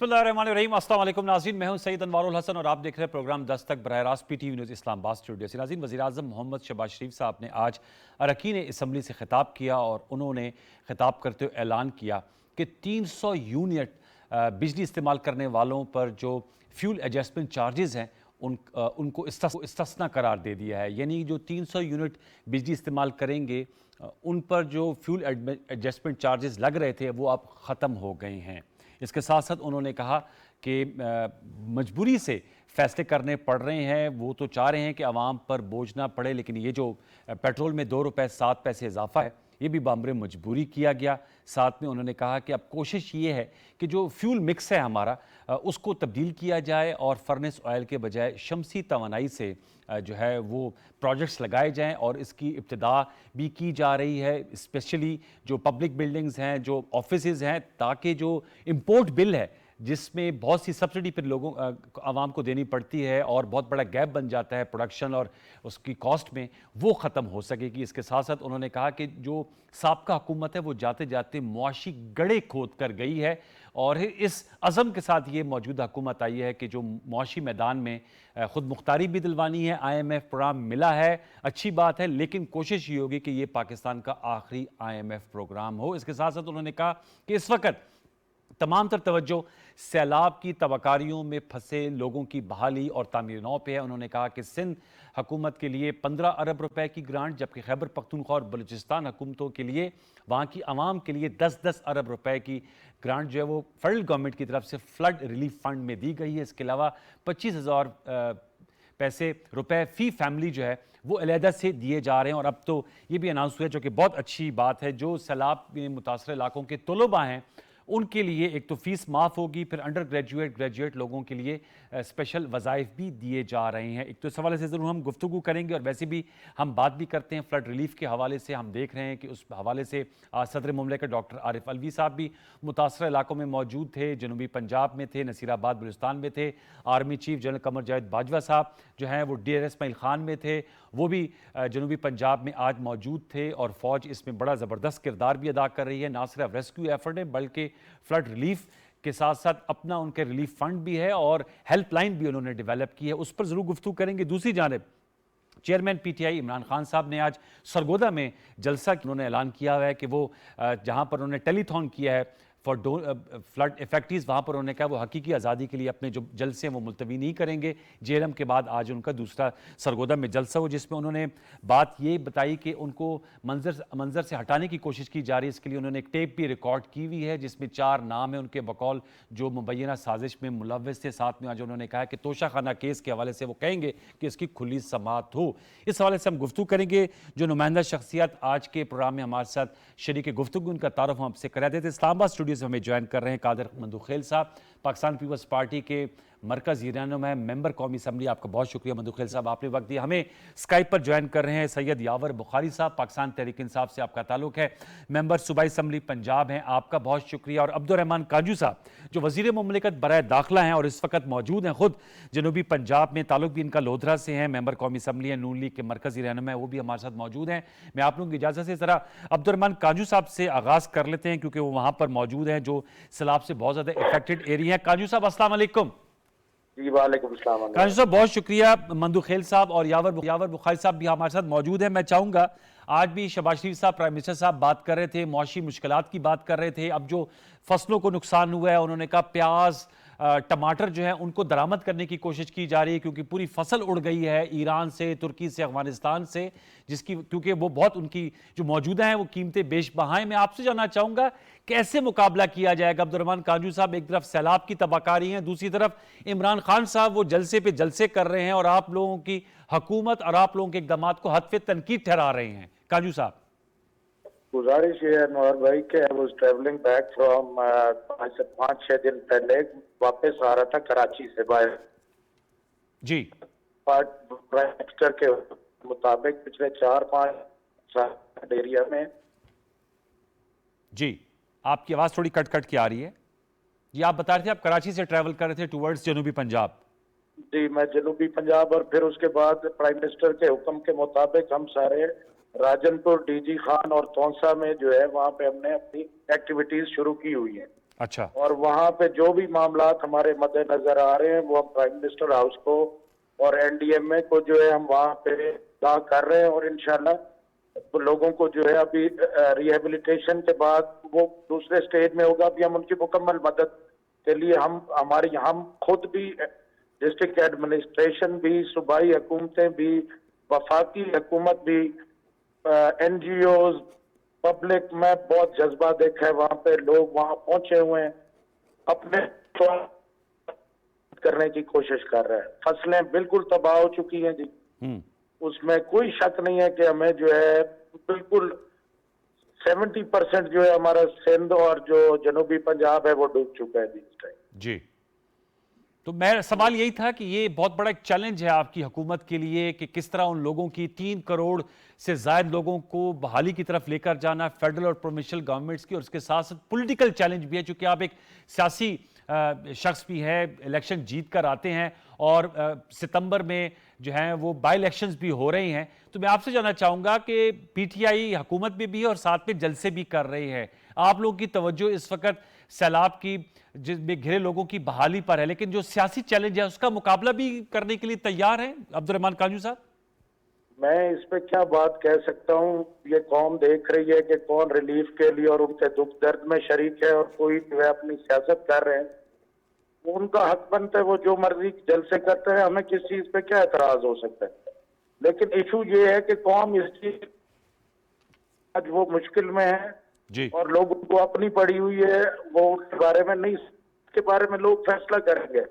बिस्मिल्लाहिर्रहमानिर्रहीम। अस्सलाम वालेकुम नाज़रीन, मैं हूं सैयद अनवारुल हसन और आप देख रहे हैं प्रोग्राम 10 तक बरह रास्त पीटीवी न्यूज़ इस्लामाबाद स्टूडियो से। नाज़रीन, वज़ीर-ए-आज़म मोहम्मद शहबाज शरीफ साहब ने आज अरकान असम्बली से खिताब किया और उन्होंने खिताब करते हुए ऐलान किया कि 300 यूनिट बिजली इस्तेमाल करने वालों पर जो फ्यूल एडजस्टमेंट चार्जेस हैं उनको इस्तिस्ना करार दे दिया है। यानी जो 300 यूनिट बिजली इस्तेमाल करेंगे उन पर जो फ्यूल एडजस्टमेंट चार्जेस लग रहे थे वो अब ख़त्म हो गए हैं। इसके साथ साथ उन्होंने कहा कि मजबूरी से फैसले करने पड़ रहे हैं। वो तो चाह रहे हैं कि आवाम पर बोझ ना पड़े, लेकिन ये जो पेट्रोल में 2 रुपए 7 पैसे इजाफा है ये भी बामरे मजबूरी किया गया। साथ में उन्होंने कहा कि अब कोशिश ये है कि जो फ्यूल मिक्स है हमारा उसको तब्दील किया जाए और फर्नेस ऑयल के बजाय शमसी तवानाई से जो है वो प्रोजेक्ट्स लगाए जाएं और इसकी इब्तिदा भी की जा रही है। स्पेशली जो पब्लिक बिल्डिंग्स हैं, जो ऑफिसेज हैं, ताकि जो इम्पोर्ट बिल है जिसमें बहुत सी सब्सिडी फिर लोगों आवाम को देनी पड़ती है और बहुत बड़ा गैप बन जाता है प्रोडक्शन और उसकी कॉस्ट में, वो ख़त्म हो सकेगी। इसके साथ साथ उन्होंने कहा कि जो साबका हुकूमत है वो जाते जाते मुआशी गड़े खोद कर गई है और इस अज़म के साथ ये मौजूदा हुकूमत आई है कि जो मुआशी मैदान में ख़ुद मुख्तारी भी दिलवानी है, IMF प्रोग्राम मिला है, अच्छी बात है, लेकिन कोशिश ये होगी कि ये पाकिस्तान का आखिरी IMF प्रोग्राम हो। इसके साथ साथ उन्होंने कहा कि इस वक्त तमाम तर तवज्जो सैलाब की तबाकारियों में फंसे लोगों की बहाली और तामीर नौ पे है। उन्होंने कहा कि सिंध हुकूमत के लिए 15 अरब रुपए की ग्रांट, जबकि खैबर पख्तूनख्वा और बलूचिस्तान हुकूमतों के लिए, वहाँ की आवाम के लिए 10-10 अरब रुपए की ग्रांट जो है वो फेडरल गवर्नमेंट की तरफ से फ्लड रिलीफ फंड में दी गई है। इसके अलावा 25,000 पैसे रुपए फी फैमिली जो है वो अलहदा से दिए जा रहे हैं। और अब तो ये भी अनाउंस हुआ, जो कि बहुत अच्छी बात है, जो सैलाब में मुतासर इलाकों के तलबा हैं उनके लिए एक तो फीस माफ़ होगी, फिर अंडर ग्रेजुएट ग्रेजुएट लोगों के लिए स्पेशल वज़ाइफ भी दिए जा रहे हैं। एक तो इस हवाले से ज़रूर हम गुफ्तगू करेंगे और वैसे भी हम बात भी करते हैं फ्लड रिलीफ के हवाले से। हम देख रहे हैं कि उस हवाले से सदर मुमलिकत डॉक्टर आरिफ अलवी साहब भी मुतासर इलाकों में मौजूद थे, जनूबी पंजाब में थे, नसीराबाद बलूचिस्तान में थे। Army chief general Qamar Javed Bajwa साहब जो हैं वो DRS इस्माइल खान में थे, वो भी जनूबी पंजाब में आज मौजूद थे और फ़ौज इसमें बड़ा ज़बरदस्त किरदार भी अदा कर रही है। ना सिर्फ रेस्क्यू एफर्ट है बल्कि फ्लड रिलीफ के साथ साथ अपना उनके रिलीफ फंड भी है और हेल्पलाइन भी उन्होंने डेवलप की है, उस पर ज़रूर गुफ्तगू करेंगे। दूसरी जानिब चेयरमैन PTI इमरान खान साहब ने आज सरगोदा में जलसा उन्होंने ऐलान किया है कि वो जहां पर उन्होंने टेलीथॉन किया है फॉर फ्लड इफेक्टीज, वहाँ पर उन्होंने कहा वो हकीकी आज़ादी के लिए अपने जो जलसे हैं वो मुलतवी नहीं करेंगे। JLM के बाद आज उनका दूसरा सरगोदा में जलसा हो, जिसमें उन्होंने बात ये बताई कि उनको मंजर से हटाने की कोशिश की जा रही है। इसके लिए उन्होंने एक टेप भी रिकॉर्ड की हुई है जिसमें 4 नाम है उनके बकौल जो मुबैना साजिश में मुलव्वस थे। साथ में आज उन्होंने कहा कि तोशा खाना केस के हवाले से वो कहेंगे कि इसकी खुली समाअत हो। इस हवाले से हम गुफ्तगू करेंगे। जो नुमाइंदा शख्सियत आज के प्रोग्राम में हमारे साथ शरीक गुफ्तगू, उनका तारुफ हम आपसे करा देते। इस्लामाबाद स्टूडियो से हमें ज्वाइन कर रहे हैं कादिर मंदुखेल साहब, पाकिस्तान पीपल्स पार्टी के मरकज़ी रहनुमा है, मेंबर कौमी असम्बली। आपका बहुत शुक्रिया मंदुखेल साहब, आपने वक्त दिया। हमें स्काइप पर ज्वाइन कर रहे हैं सैयद यावर बुखारी साहब, पाकिस्तान तहरीक इंसाफ से आपका ताल्लुक है, मेंबर सूबाई असम्बली पंजाब हैं, आपका बहुत शुक्रिया। और अब्दुर्रहमान काजू साहब जो वज़ीर मुमलिकत बराए दाखिला हैं और इस वक्त मौजूद हैं, खुद जनूबी पंजाब में, ताल्लुक भी इनका लोधरा से है, मेंबर कौमी असम्बली है, नून लीग के मरकज़ी रहनुमा है, वो भी हमारे साथ मौजूद हैं। मैं आप लोगों की इजाज़त से ज़रा अब्दुर्रहमान काजू साहब से आगाज़ कर लेते हैं क्योंकि वो वहाँ पर मौजूद हैं जो सैलाब से बहुत ज़्यादा इफेक्टेड एरिया है। काजू साहब अस्सलाम वालेकुम। जी वालेकुम सलाम। काजू साहब बहुत शुक्रिया। मंदुखेल साहब और यावर बुखारी साहब भी हमारे साथ मौजूद हैं। मैं चाहूँगा, आज भी शहबाज शरीफ साहब प्राइम मिनिस्टर साहब बात कर रहे थे, मुआशी मुश्किलात की बात कर रहे थे। अब जो फसलों को नुकसान हुआ है, उन्होंने कहा प्याज टमाटर जो है उनको दरामद करने की कोशिश की जा रही है क्योंकि पूरी फसल उड़ गई है ईरान से, तुर्की से, अफगानिस्तान से, जिसकी क्योंकि वो बहुत उनकी जो मौजूदा है वो कीमतें बेशबहा हैं। मैं आपसे जानना चाहूँगा कैसे मुकाबला किया जाएगा। अब्दुर्रहमान काजू साहब, एक तरफ सैलाब की तबाहकारी है, दूसरी तरफ इमरान खान साहब वो जलसे पे जलसे कर रहे हैं और आप लोगों की हुकूमत और आप लोगों के इक़दामात को हद पे तनकीद ठहरा रहे हैं। काजू साहब, गुजारिश है अनवर भाई के I was travelling back from 5-6 दिन पहले वापस आ रहा था कराची से बाहर जी मिनिस्टर के मुताबिक पिछले 4-5 एरिया में। जी आपकी आवाज़ थोड़ी कट कट के आ रही है। जी आप बता रहे थे आप कराची से ट्रैवल कर रहे थे टुवर्ड्स जनूबी पंजाब। जी मैं जनूबी पंजाब और फिर उसके बाद प्राइम मिनिस्टर के हुक्म के मुताबिक हम सारे राजनपुर, DG खान और तौंसा में जो है वहाँ पे हमने अपनी एक्टिविटीज शुरू की हुई है। अच्छा। और वहां पे जो भी मामलात हमारे मद्देनजर आ रहे हैं वो हम प्राइम मिनिस्टर हाउस को और एनडीएमए को जो है हम वहां पे इत्तला कर रहे हैं, और इंशाल्लाह तो लोगों को जो है अभी रिहेबिलिटेशन के बाद वो दूसरे स्टेज में होगा। अभी हम उनकी मुकम्मल मदद के लिए हम खुद भी, डिस्ट्रिक्ट एडमिनिस्ट्रेशन भी, सूबाई हुकूमतें भी, वफाकी हुकूमत भी, एनजीओज, पब्लिक में बहुत जज्बा देखा है। वहां पे लोग वहां पहुंचे हुए हैं, अपने करने की कोशिश कर रहे हैं। फसलें बिल्कुल तबाह हो चुकी हैं जी, हम्म। उसमें कोई शक नहीं है कि हमें जो है बिल्कुल 70% जो है हमारा सिंध और जो जनूबी पंजाब है वो डूब चुका है जी इस टाइम। जी। तो मेरा सवाल यही था कि ये बहुत बड़ा एक चैलेंज है आपकी हुकूमत के लिए कि किस तरह उन लोगों की 3 करोड़ से ज्यादा लोगों को बहाली की तरफ लेकर जाना, फेडरल और प्रोविंशियल गवर्नमेंट्स की, और उसके साथ साथ पॉलिटिकल चैलेंज भी है क्योंकि आप एक सियासी शख्स भी है, इलेक्शन जीत कर आते हैं और सितंबर में जो है वो बाई इलेक्शंस भी हो रही हैं। तो मैं आपसे जानना चाहूंगा कि पीटीआई हुकूमत में भी है और साथ में जलसे भी कर रही है। आप लोगों की तवज्जो इस वक्त सैलाब की जिसमें घिरे लोगों की बहाली पर है, लेकिन जो सियासी चैलेंज है उसका मुकाबला भी करने के लिए तैयार है अब्दुर्रहमान कांजू साहब? मैं इस पे क्या बात कह सकता हूँ, ये कौम देख रही है कि कौन रिलीफ के लिए और उनके दुख दर्द में शरीक है, और कोई जो है अपनी सियासत कर रहे हैं। वो उनका हक बनता है, वो जो मर्जी जलसे करते हैं, हमें किस चीज पे क्या एतराज हो सकता है। लेकिन इशू ये है कि कौम इस चीज आज वो मुश्किल में है, जी। और लोगों को अपनी पड़ी हुई है, वो उसके बारे में नहीं, इसके बारे में लोग फैसला करेंगे।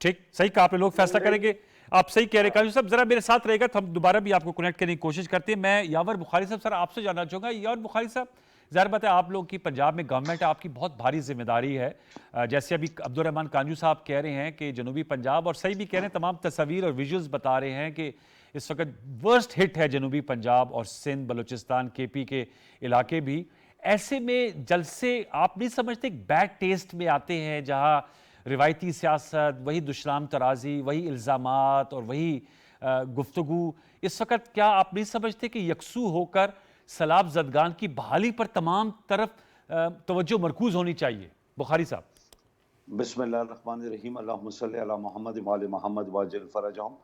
ठीक, सही कहा आपने, लोग फैसला करेंगे। आप सही कह रहे हैं काजू साहब। जरा मेरे साथ रहेगा तो हम दोबारा भी आपको कनेक्ट करने की कोशिश करते हैं। मैं यावर बुखारी साहब, सर आपसे जानना चाहूंगा। यावर बुखारी साहब, ज़ाहिर बात है आप लोग की पंजाब में गवर्नमेंट है, आपकी बहुत भारी जिम्मेदारी है। जैसे अभी अब्दुर्रहमान कांजू साहब कह रहे हैं कि जनूबी पंजाब, और सही भी कह रहे हैं, तमाम तस्वीर और विजुअल्स बता रहे हैं कि इस वक्त वर्स्ट हिट है जनूबी पंजाब और सिंध, बलूचिस्तान, केपी के इलाके भी। ऐसे में जलसे आप नहीं समझते बैड टेस्ट में आते हैं, जहां रिवायती सियासत, वही दुशनाम तराजी, वही इल्ज़ामात और वही गुफ्तगू, इस वक्त क्या आप नहीं समझते कि यकसू होकर सैलाब ज़दगान की बहाली पर तमाम तरफ तवज्जो मरकूज होनी चाहिए? बुखारी साहब। बिस्मिल्लाहिर्रहमानिर्रहीम, अल्लाहुम्मा सल्ली अला मोहम्मद व आले मोहम्मद वाजिल फरजहम।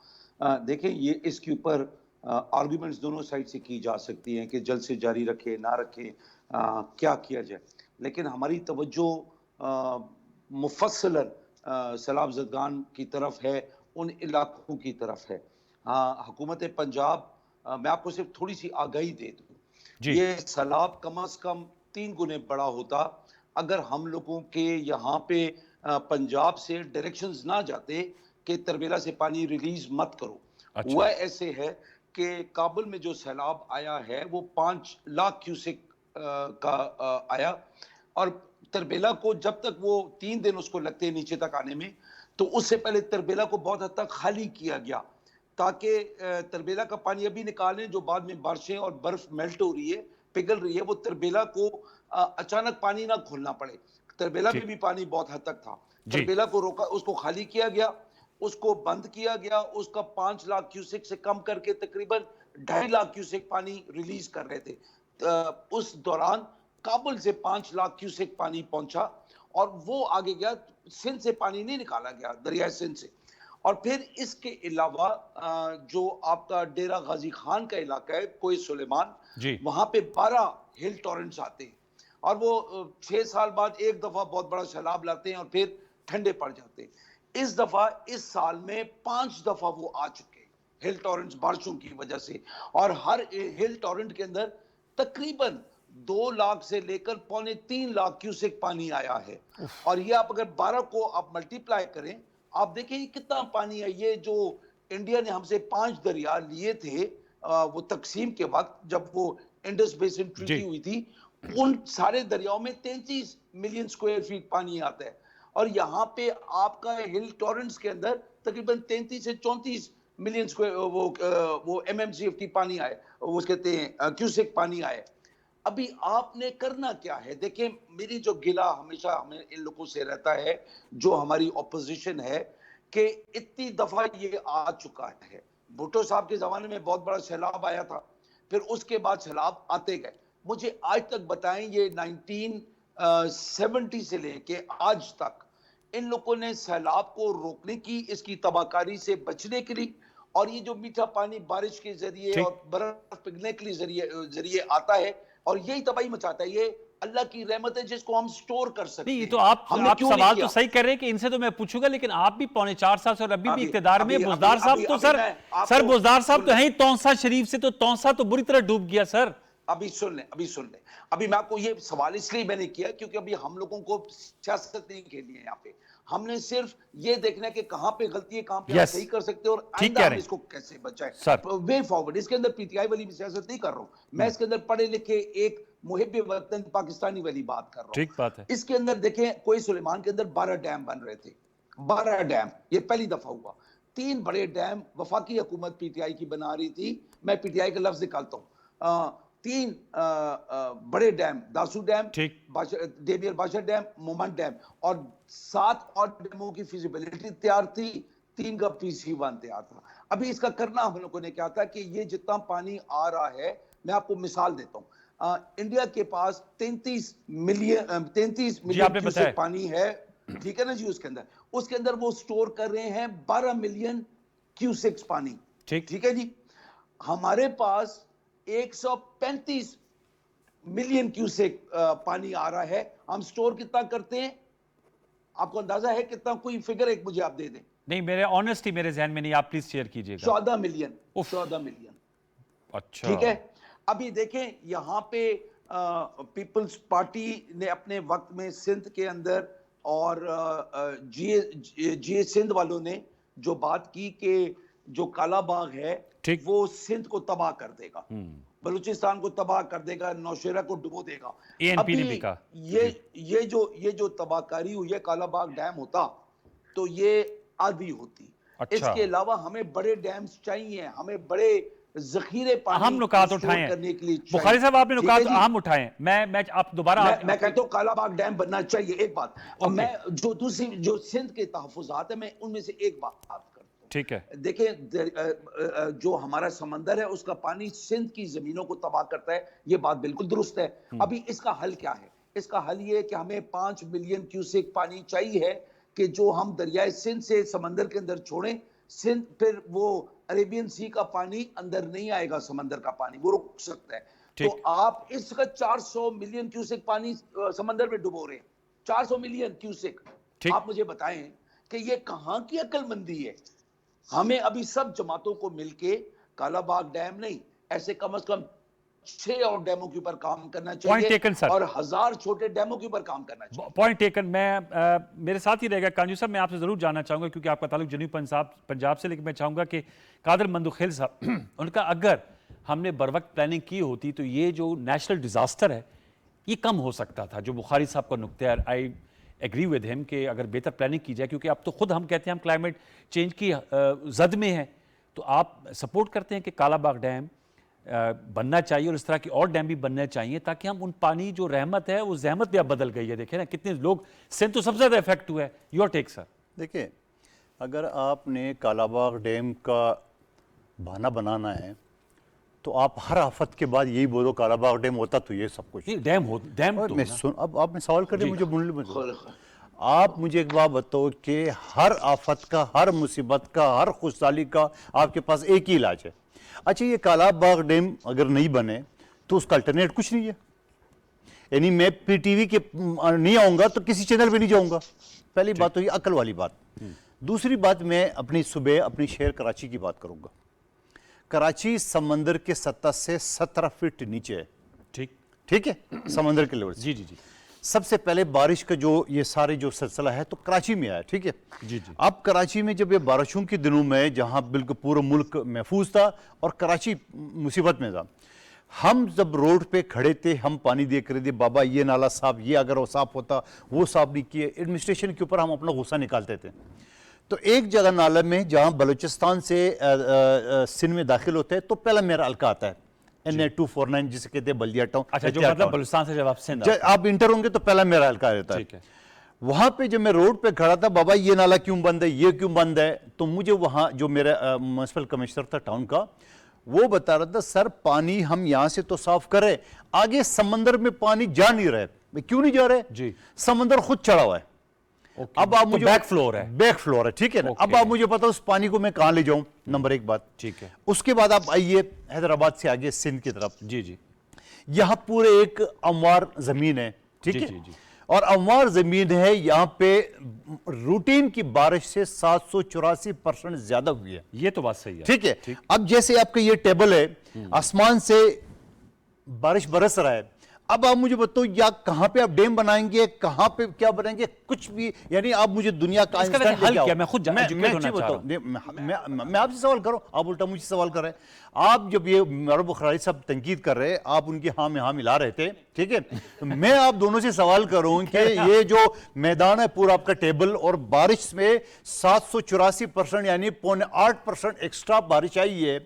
देखिए, ये इसके ऊपर आर्गुमेंट्स दोनों साइड से की जा सकती हैं कि जल्द से जारी रखे ना रखे, क्या किया जाए। लेकिन हमारी तवज्जो मुफस्सलन सैलाब ज़दगान की तरफ है, उन इलाकों की तरफ है। हाँ, हुकूमत पंजाब, मैं आपको सिर्फ थोड़ी सी आगाही दे दूँ, जी। ये सैलाब कम अज़ कम 3 गुने बड़ा होता अगर हम लोगों के यहाँ पे पंजाब से डायरेक्शंस ना जाते कि तरबेला से पानी रिलीज मत करो। अच्छा। वह ऐसे है कि काबुल में जो सैलाब आया है वो 5 लाख क्यूसेक का आया, और तरबेला को जब तक वो 3 दिन उसको लगते हैं नीचे तक आने में, तो उससे पहले तरबेला को बहुत हद तक खाली किया गया ताकि तरबेला का पानी अभी निकालें, जो बाद में बारिशें और बर्फ मेल्ट हो रही है, पिघल रही है, वो तरबेला को अचानक पानी ना खोलना पड़े। तरबेला में ठीक। भी पानी बहुत हद तक था, जी। तरबेला को रोका, उसको खाली किया गया, उसको बंद किया गया, उसका 5 लाख क्यूसेक से कम करके तकरीबन 2.5 लाख क्यूसेक पानी रिलीज कर रहे थे। उस दौरान काबुल से 5 लाख क्यूसेक पानी पहुंचा, और वो आगे गया, सिंध से पानी नहीं निकाला गया, दरिया सिंध से। और फिर इसके अलावा जो आपका डेरा गाजी खान का इलाका है, कोई सुलेमान, जी। वहां पे 12 हिल टॉरेंट्स आते हैं, और वो 6 साल बाद एक दफा बहुत बड़ा सैलाब लाते हैं और फिर ठंडे पड़ जाते हैं। इस दफा, इस साल में 5 दफा वो आ चुके हैं, हिल टॉरेंट्स बारिशों की वजह से। और हर हिल टॉरेंट के अंदर तकरीबन 2 लाख से लेकर 2.25 लाख क्यूसेक पानी आया है। और ये आप अगर 12 को आप मल्टीप्लाई करें, आप देखिए ये कितना पानी है। ये जो इंडिया ने हमसे 5 दरिया लिए थे वो तकसीम के वक्त, जब वो इंडस बेसिन जी। ट्रीटी हुई थी, उन सारे दरियाओं में 33 मिलियन स्क्वायर फीट पानी आता है। और यहाँ पे आपका हिल टॉरेंट्स के अंदर तकरीबन 33 से 34 मिलियन स्क्वायर वो MMCFT पानी आए, वो कहते हैं क्यूसेक पानी आए। अभी आपने करना क्या है? देखिए, मेरी जो गिला हमेशा हमें इन लोगों से रहता है, जो हमारी ऑपोजिशन है, कि इतनी दफा ये आ चुका है। भुट्टो साहब के जमाने में बहुत बड़ा सैलाब आया था, फिर उसके बाद सैलाब आते गए। मुझे आज तक बताएं, ये 70 से लेके आज तक इन लोगों ने सैलाब को रोकने की, इसकी तबाहकारी से बचने के लिए, और ये जो मीठा पानी बारिश के जरिए ठीक। और बर्फ पिघलने के लिए जरिए आता है और यही तबाही मचाता है। ये अल्लाह की रहमत है जिसको हम स्टोर कर सकते नहीं, ये हैं। तो आप हमने क्यों नहीं सवाल किया? तो सही कर रहे हैं कि इनसे तो मैं पूछूंगा, लेकिन आप भी 4.25 साल से और अभी भी अभी- इक्तदार में, अभी- बुज़दार अभी- साहब अभी- तो अभी सर मैं आपको- सर बुज़दार साहब तो हैं ही तौसा शरीफ से, तो तौसा तो बुरी तरह डूब गया सर। अभी सुन लें। अभी मैं आपको ये सवाल इसलिए मैंने किया क्योंकि अभी हम लोगों को सियासत नहीं खेलनी है यहाँ पे। हमने सिर्फ ये देखना है कि कहाँ पे गलती है, कहाँ पे हम Yes. सही कर सकते हैं और ठीक आइंदा कह हम रहे हैं। इसको कैसे बचाएं। सर। वे फॉरवर्ड, इसके अंदर पीटीआई वाली भी सियासत नहीं कर रहा हूँ मैं, इसके अंदर पढ़े लिखे एक मुहिब वतन पाकिस्तानी वाली बात कर रहा हूँ। ठीक बात है। इसके अंदर देखें, कोई सुलेमान के अंदर 12 डैम बन रहे थे, 12 डैम, ये पहली दफा हुआ। 3 बड़े डैम वफाकी हुकूमत पीटीआई की बना रही थी, मैं पीटीआई का लफ्ज निकालता हूँ। 3 बड़े डैम, दासू डैम, ठीक। डेवियर बाशा डैम, मोमन डैम, और 7 और डैमों की फिजिबिलिटी तैयार थी, 3 का PC1 तैयार था। अभी इसका करना हम लोगों ने क्या था कि ये जितना पानी आ रहा है, मैं आपको मिसाल देता हूँ, इंडिया के पास 33 मिलियन आपने क्यूसेक बताया। पानी है, ठीक है ना जी। उसके अंदर वो स्टोर कर रहे हैं 12 मिलियन क्यूसेक्स पानी, ठीक है जी। हमारे पास 135 मिलियन क्यूसेक पानी आ रहा है, हम स्टोर कितना करते हैं? आपको अंदाजा है कितना? कोई फिगर एक मुझे आप दे दें। नहीं, मेरे ऑनेस्टली मेरे जहन में नहीं, आप प्लीज शेयर कीजिएगा। 14 मिलियन। उफ। 14 मिलियन, अच्छा, ठीक है। अभी देखें यहाँ पे पीपल्स पार्टी ने अपने वक्त में सिंध के अंदर और जीए सिंध वालों ने जो बात की कि जो काला बाग है ठीक। वो सिंध को तबाह कर देगा, बलूचिस्तान को तबाह कर देगा, नौशेरा को डुबो देगा। ANP ने अभी भी कहा। ये जो तबाहकारी हुई है, काला बाग डैम होता तो ये आधी होती। अच्छा। इसके अलावा हमें बड़े डैम्स चाहिए, हमें बड़े जखीरे पानी अहम नुकात को उठाए स्टोर करने के लिए चाहिए। बुखारी साहब, आपने ठीक नुकात है जी? अहम उठाए हैं। मैं आप दोबारा मैं कहता हूँ काला बाग डैम बनना चाहिए, एक बात। और ओके। मैं जो दूसरी जो सिंध के तहफुजात है, मैं उनमें से एक बात करता हूँ। ठीक है। देखें, जो हमारा समंदर है उसका पानी सिंध की जमीनों को तबाह करता है, ये बात बिल्कुल दुरुस्त है। अभी इसका हल क्या है? इसका हल ये है कि हमें 5 मिलियन क्यूसेक पानी चाहिए है कि जो हम दरियाए सिंध से समंदर के अंदर छोड़ें। सिंध, फिर वो अरेबियन सी का पानी अंदर नहीं आएगा, समंदर का पानी वो रुक सकता है। तो आप इसका 400 मिलियन क्यूसेक पानी समंदर में डुबो रहे हैं, 400 मिलियन क्यूसेक। आप मुझे बताएं कि ये कहां की अक्लमंदी है? हमें अभी सब जमातों को मिलके काला बाग डैम नहीं, ऐसे कम से कम 6 और डैमों के ऊपर काम करना Point चाहिए taken, sir. और 1000 छोटे डैमों के ऊपर काम करना चाहिए। Point taken. मैं मेरे साथ ही रहेगा कांजू साहब, मैं आपसे जरूर जानना चाहूंगा क्योंकि आपका ताल्लुक जनूबी पंजाब से, लेकिन मैं चाहूंगा कि कादर मंदुखेल साहब उनका, अगर हमने बर वक्त प्लानिंग की होती तो ये जो नेशनल डिजास्टर है ये कम हो सकता था। जो बुखारी साहब का नुक्ता है, आई एग्री विद हिम कि अगर बेहतर प्लानिंग की जाए, क्योंकि अब तो खुद हम कहते हैं हम क्लाइमेट चेंज की जद में हैं, तो आप सपोर्ट करते हैं कि काला बाग डैम बनना चाहिए और इस तरह के और डैम भी बनने चाहिए ताकि हम उन पानी जो रहमत है वो जहमत भी अब बदल गई है। देखें ना कितने लोग, सिंध तो सबसे ज़्यादा इफेक्ट हुआ है। Your take sir. देखिए, अगर आपने कालाबाग डैम का बहाना बनाना है तो आप हर आफत के बाद यही बोलो कालाबाग डैम होता तो ये सब कुछ। डैम तो मैं सुन, अब आपने सवाल कर दिया मुझे आप मुझे एक बात बताओ कि हर आफत का, हर मुसीबत का, हर खुशहाली का आपके पास एक ही इलाज है। अच्छा, ये कालाबाग डैम अगर नहीं बने तो उसका अल्टरनेट कुछ नहीं है। यानी मैं PTV के नहीं आऊँगा तो किसी चैनल पे नहीं जाऊँगा। पहली बात तो ये अकल वाली बात। दूसरी बात, मैं अपनी सुबह अपनी शहर कराची की बात करूँगा। कराची समंदर के सतह से 17 फीट नीचे है। ठीक है, समंदर के लेवल से। जी। सबसे पहले बारिश का जो ये सारे जो सिलसिला है तो कराची में आया। ठीक है जी। अब कराची में जब ये बारिशों के दिनों में जहां बिल्कुल पूरा मुल्क महफूज था और कराची मुसीबत में था, हम जब रोड पे खड़े थे, हम पानी देख रहे थे, बाबा ये नाला साफ, ये अगर वो साफ होता, वो साफ नहीं किए, एडमिनिस्ट्रेशन के ऊपर हम अपना गुस्सा निकालते थे। तो एक जगह नाला में जहां बलूचिस्तान से सिंध में दाखिल होते हैं तो पहला मेरा हल्का आता है, NA249 जिसे कहते हैं बल्दिया टाउन। अच्छा, जो मतलब बलूचिस्तान से जब आप सिंध आप इंटर होंगे तो पहला मेरा हल्का रहता है। वहां पे जब मैं रोड पे खड़ा था, बाबा ये नाला क्यों बंद है, ये क्यों बंद है, तो मुझे वहां जो मेरा म्युनिसिपल कमिश्नर था टाउन का, वो बता रहा था सर पानी हम यहाँ से तो साफ करें, आगे समंदर में पानी जा नहीं रहे, क्यों नहीं जा रहे? जी। समंदर खुद चढ़ा हुआ है। अब आप मुझे बैक फ्लोर है, बैक फ्लोर है, ठीक है ना। अब आप मुझे बताओ उस पानी को मैं कहां ले जाऊं, नंबर एक बात। ठीक है। उसके बाद आप आइए हैदराबाद से आगे सिंध की तरफ। जी जी। यहां पूरे एक अमवार जमीन है, ठीक है। जी। और अमवार जमीन है, यहां पे रूटीन की बारिश से 784% ज्यादा हुई है। ये तो बात सही है, ठीक है। अब जैसे आपका ये टेबल है, आसमान से बारिश बरस रहा है। अब आप मुझे बताओ या कहां पे आप डैम बनाएंगे, कहां पे क्या बनाएंगे, कुछ भी, यानी आप मुझे दुनिया का इसका वैसे हल क्या? मैं खुद एजुकेट होना चाह रहा हूं। मैं आपसे सवाल करूं, आप उल्टा मुझे सवाल कर रहे हैं। आप जब ये मरूब बुखारी साहब तंकीद कर रहे, आप उनकी हाँ में हाँ मिला रहे थे, ठीक है। तो मैं आप दोनों से सवाल करूं कि ये जो मैदान है पूरा आपका टेबल, और बारिश में 784% यानी 0.8% एक्स्ट्रा बारिश आई है,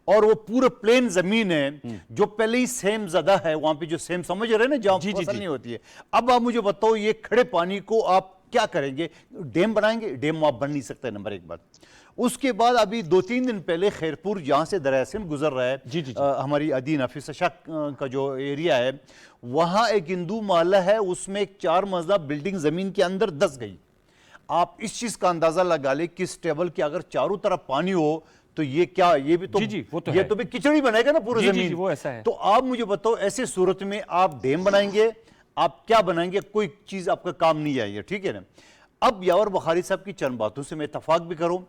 और वो पूरा प्लेन जमीन है जो पहले ही सेम ज्यादा है, वहां पे जो सेम समझ रहे हैं ना, जहां फसल नहीं होती है। अब आप मुझे बताओ ये खड़े पानी को आप क्या करेंगे? डैम बनाएंगे? डैम आप बन नहीं सकते, नंबर एक बात। उसके बाद अभी 2-3 दिन पहले खैरपुर जहां से दरिया सिंध गुजर रहा है, जी। हमारी अदीन हफीज शाह का जो एरिया है, वहां एक हिंदू मोहल्ला है, उसमें एक 4 मंजिला बिल्डिंग जमीन के अंदर धंस गई। आप इस चीज का अंदाजा लगा ले कि इस टेबल के अगर चारों तरफ पानी हो तो ये क्या, ये भी तो जी, वो तो ये है। तो भी किचड़ी बनेगा ना पूरी जमीन। वो ऐसा है। तो आप मुझे बताओ ऐसे सूरत में आप डैम बनाएंगे, आप क्या बनाएंगे? कोई चीज आपका काम नहीं आएगी, ठीक है ना। अब यावर बुखारी साहब की चंद बातों से मैं इत्तफाक भी करूं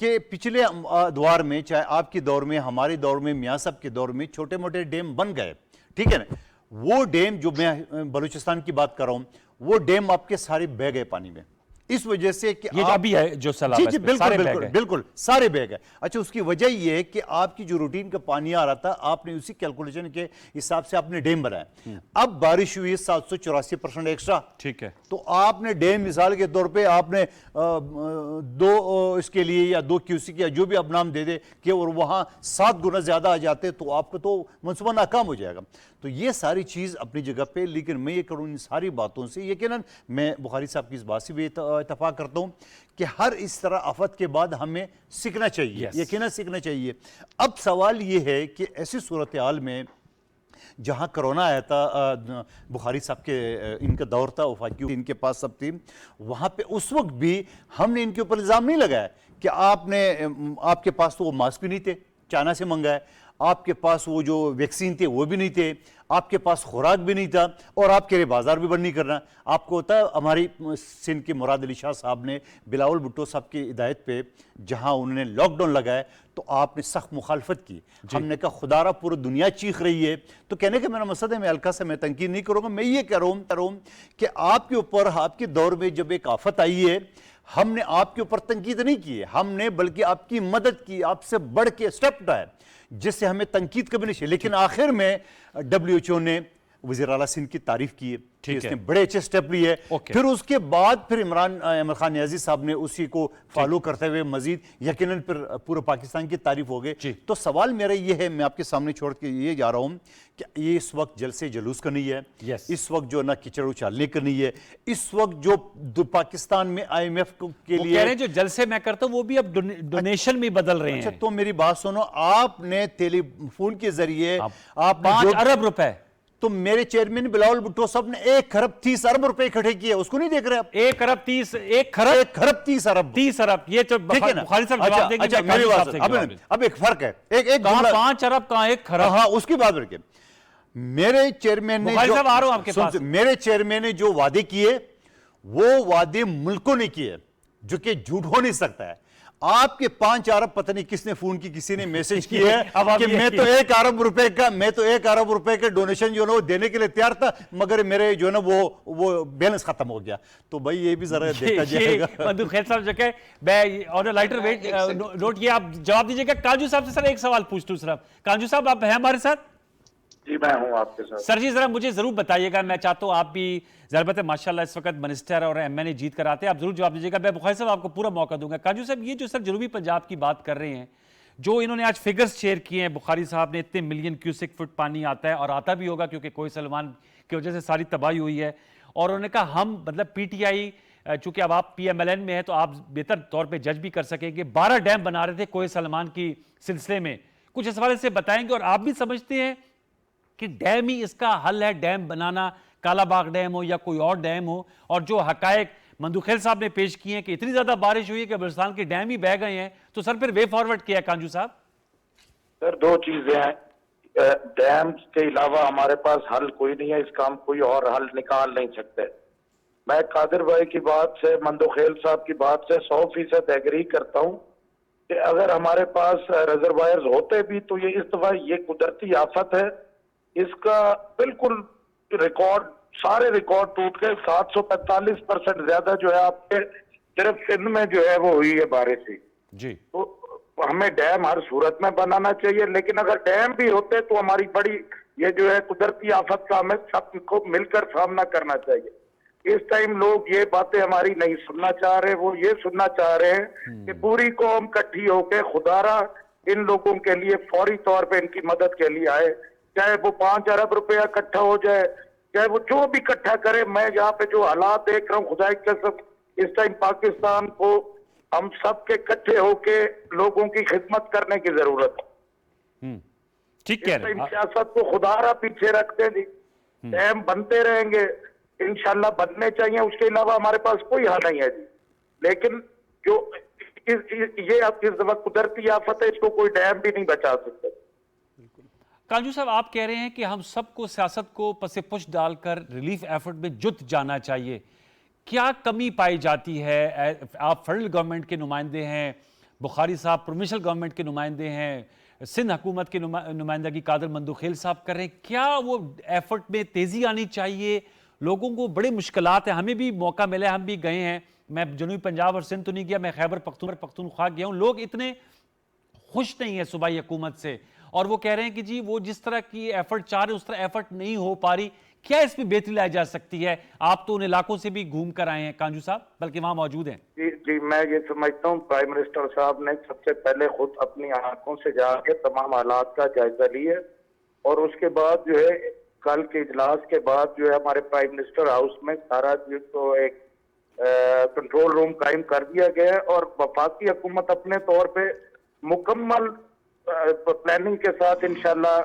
कि पिछले दौर में, चाहे आपके दौर में, हमारे दौर में, मियां साहब के दौर में छोटे मोटे डैम बन गए, ठीक है ना। वो डैम जो मैं बलूचिस्तान की बात कर रहा हूं, वो डैम आपके सारे बह गए पानी में, इस वजह से कि ये अभी है जो सैलाब जी है, जी इस पे सारे बिल्कुल बैग बिल्कुल हैं। बिल्कुल सारे बैग है। अच्छा, उसकी वजह ये है कि आपकी जो रूटीन का पानी आ रहा था, आपने उसी कैलकुलेशन के हिसाब से आपने डैम बनाया। अब बारिश हुई 784% एक्स्ट्रा, ठीक है। तो आपने डैम मिसाल के तौर पे आपने दो इसके लिए या 2 क्यूसिक या जो भी आप नाम दे दे कि, और वहां 7 गुना ज्यादा आ जाते तो आपका तो मनसूबा नाकाम हो जाएगा। तो ये सारी चीज अपनी जगह पे, लेकिन मैं ये करूं इन सारी बातों से यकीनन मैं बुखारी साहब की इस बात से भी इत्तफाक करता हूं कि हर इस तरह आफत के बाद हमें सीखना चाहिए, यकीनन सीखना चाहिए। अब सवाल ये है कि ऐसी सूरत हाल में जहां कोरोना आया था, बुखारी साहब के इनका दौर था, वफाकी इनके पास सब थी, वहां पे उस वक्त भी हमने इनके ऊपर इल्जाम नहीं लगाया कि आपके पास तो वो मास्क भी नहीं थे, चाइना से मंगाए, आपके पास वो जो वैक्सीन थे वो भी नहीं थे, आपके पास खुराक भी नहीं था, और आपके लिए बाजार भी बंद नहीं करना। आपको होता है हमारी सिंध के मुराद अली शाह साहब ने बिलावल भुट्टो साहब की हिदायत पे जहां उन्होंने लॉकडाउन लगाया तो आपने सख्त मुखालफत की। हमने कहा खुदारा पूरी दुनिया चीख रही है। तो कहने का मेरा मकसद है, मैं हल्का से मैं तनकीद नहीं करूंगा, मैं ये कह रहा हूं कि आपके ऊपर आपके दौर में जब एक आफत आई है, हमने आपके ऊपर तनकीद नहीं की है, हमने बल्कि आपकी मदद की, आपसे बढ़ के स्टेप उठाया जिससे हमें तनकीद कभी नहीं चाहिए। लेकिन आखिर में WHO ने वज़ीर आला सिंध की तारीफ की है, इसने बड़े अच्छे स्टेप लिए। फिर उसके बाद फिर इमरान खान नियाज़ी साहब ने उसी को फॉलो करते हुए मजीद यकीनन फिर पूरे पाकिस्तान की तारीफ हो गई। तो सवाल मेरा ये है, मैं आपके सामने छोड़ के ये जा रहा हूं कि ये इस वक्त जलसे जुलूस का नहीं है, इस वक्त जो ना कीचड़ उछालने का नहीं है, इस वक्त जो पाकिस्तान में IMF के लिए कह रहे हैं जो जलसे मैं करता हूं वो भी अब डोनेशन में बदल रहे हैं। अच्छा, तो मेरी बात सुनो, आपने टेलीफोन के जरिए आप 5 अरब रुपए, तो मेरे चेयरमैन बिलावल भुट्टो साहब ने 1 खरब 30 अरब रुपए इकट्ठे किए, उसको नहीं देख रहे आप? 1 खरब 30 30 अरब, ये तो बुखारी साहब जवाब देंगे। अच्छा, मेरी बात अब एक फर्क है, एक 5 अरब कहां 1 खरब। हाँ, उसकी बात करके मेरे चेयरमैन ने बुखारी साहब आ रहा हूं आपके पास, मेरे चेयरमैन ने जो वादे किए वो वादे मुल्कों ने किए, जो कि झूठ हो नहीं सकता है। आपके 5 अरब पता नहीं किसने फोन की, किसी ने मैसेज किया है कि मैं तो 1 अरब रुपए का डोनेशन जो है वो देने के लिए तैयार था, मगर मेरे जो है ना वो बैलेंस खत्म हो गया। तो भाई ये भी जरा देखा जाएगा। बंधु खैर साहब जो है, मैं ऑन लाइटर वेट नोट किया, आप जवाब दीजिएगा। कांजू साहब से सर एक सवाल पूछता हूं सिर्फ। कांजू साहब आप हैं हमारे साथ? जी मैं हूं आपके साथ। सर जी जरा मुझे जरूर बताइएगा, मैं चाहता हूं आप भी ज़रूरत है, माशाल्लाह इस वक्त मिनिस्टर और MNA जीत कर आते हैं, आप जरूर जवाब दीजिएगा। मैं बुखारी साहब आपको पूरा मौका दूंगा। काजू साहब ये जो सर जनूबी पंजाब की बात कर रहे हैं, जो इन्होंने आज फिगर्स शेयर किए हैं बुखारी साहब ने, इतने मिलियन क्यूसिक फुट पानी आता है और आता भी होगा क्योंकि कोई सलमान की वजह से सारी तबाही हुई है। और उन्होंने कहा हम मतलब PTI, चूंकि अब आप PMLN में है तो आप बेहतर तौर पर जज भी कर सकेंगे, 12 डैम बना रहे थे कोई सलमान की सिलसिले में, कुछ इस हवाले से बताएंगे। और आप भी समझते हैं कि डैम ही इसका हल है, डैम बनाना कालाबाग डैम हो या कोई और डैम हो, और जो हकायक मंदुखेल साहब ने पेश किए हैं कि इतनी ज्यादा बारिश हुई है कि बलूचिस्तान के डैम ही बह गए हैं, तो सर फिर वे फॉरवर्ड किया कांजू साहब? सर दो चीजें हैं, डैम के अलावा हमारे पास हल कोई नहीं है, इसका हम कोई और हल निकाल नहीं सकते। मैं कादिर भाई की बात से, मंदुखेल साहब की बात से 100% एग्री करता हूं कि अगर हमारे पास रिजर्वायर्स होते भी तो ये इस दफा ये कुदरती आफत है, इसका बिल्कुल रिकॉर्ड, सारे रिकॉर्ड टूट गए। 745% ज्यादा जो है आपके सिर्फ सिंध में जो है वो हुई है बारिश ही। जी, तो हमें डैम हर सूरत में बनाना चाहिए, लेकिन अगर डैम भी होते तो हमारी बड़ी ये जो है कुदरती आफत का हमें सबको मिलकर सामना करना चाहिए। इस टाइम लोग ये बातें हमारी नहीं सुनना चाह रहे, वो ये सुनना चाह रहे हैं कि पूरी कौम इकट्ठी होकर खुदारा इन लोगों के लिए फौरी तौर पे इनकी मदद के लिए आए, चाहे वो 5 अरब रुपया इकट्ठा हो जाए, चाहे वो जो भी इकट्ठा करे। मैं यहाँ पे जो हालात देख रहा हूँ, खुदा की कसम, इस टाइम पाकिस्तान को हम सब के इकट्ठे होके लोगों की खिदमत करने की जरूरत है। ठीक कह इस रहे टाइम हैं। सियासत को खुदारा पीछे रखते नहीं, डैम बनते रहेंगे, इंशाल्लाह बनने चाहिए, उसके अलावा हमारे पास कोई हल नहीं है जी। लेकिन जो ये अब इस दफा कुदरती आफत है, इसको कोई डैम भी नहीं बचा सकते। कांजू साहब, आप कह रहे हैं कि हम सबको सियासत को पसे पुश डालकर रिलीफ एफर्ट में जुट जाना चाहिए। क्या कमी पाई जाती है? आप फेडरल गवर्नमेंट के नुमाइंदे हैं, बुखारी साहब प्रोविंशियल गवर्नमेंट के नुमाइंदे हैं, सिंध हुकूमत की नुमाइंदगी कादिर मंदुखेल साहब कर रहे हैं। क्या वो एफर्ट में तेजी आनी चाहिए? लोगों को बड़े मुश्किलात है, हमें भी मौका मिला है, हम भी गए हैं। मैं जनूबी पंजाब और सिंध तो नहीं गया, मैं खैबर पख्तूनख्वा गया हूँ। लोग इतने खुश नहीं है सूबाई हुकूमत से, और वो कह रहे हैं कि जी वो जिस तरह की एफर्ट चाह रहे हैं उस तरह एफर्ट नहीं हो पा रही। क्या इसमें बेहतरी लाई जा सकती है? आप तो उन इलाकों से भी घूम कर आए हैं कांजू साहब, बल्कि वहां मौजूद हैं। जी जी, मैं ये समझता हूँ प्राइम मिनिस्टर साहब ने सबसे पहले खुद अपनी आंखों से जाके तमाम हालात का जायजा लिया, और उसके बाद जो है कल के इजलास के बाद जो है हमारे प्राइम मिनिस्टर हाउस में सारा जो तो एक कंट्रोल रूम कायम कर दिया गया है, और वफाकी हुकूमत अपने तौर पे मुकम्मल प्लानिंग के साथ इंशाल्लाह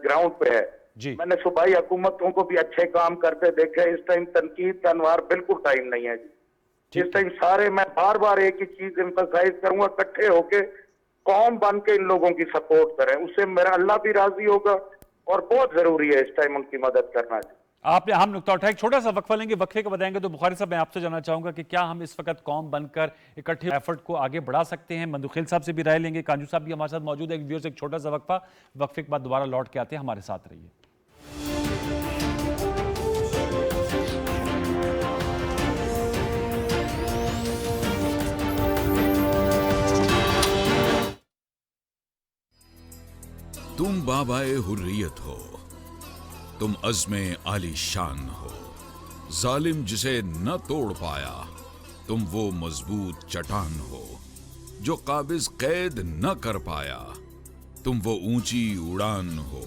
ग्राउंड पे है। जी। मैंने सूबाई हुकूमतों को भी अच्छे काम करते देखे। इस टाइम तनकीद का अनवार बिल्कुल टाइम नहीं है जी। इस टाइम सारे, मैं बार बार एक ही चीज एम्फसाइज करूंगा, इकट्ठे होके कौम बन के इन लोगों की सपोर्ट करें, उससे मेरा अल्लाह भी राजी होगा, और बहुत जरूरी है इस टाइम उनकी मदद करना। आपने हम नुकता उठाया, एक छोटा सा वक्फा लेंगे, वक्फे को बताएंगे। तो बुखारी साहब, मैं आपसे जानना चाहूंगा कि क्या हम इस वक्त कौम बनकर इकट्ठे एफर्ट को आगे बढ़ा सकते हैं? मंदुखेल साहब से भी राय लेंगे, कांजू साहब भी हमारे साथ मौजूद है। एक छोटा सा वक्फा, वक्फे के बाद दोबारा लौट के आते हैं, हमारे साथ रहिए। तुम बाबाए हुर्रियत हो, तुम अज़्मे आली शान हो, जालिम जिसे न तोड़ पाया, तुम वो मजबूत चट्टान हो, जो काबिज कैद न कर पाया, तुम वो ऊंची उड़ान हो,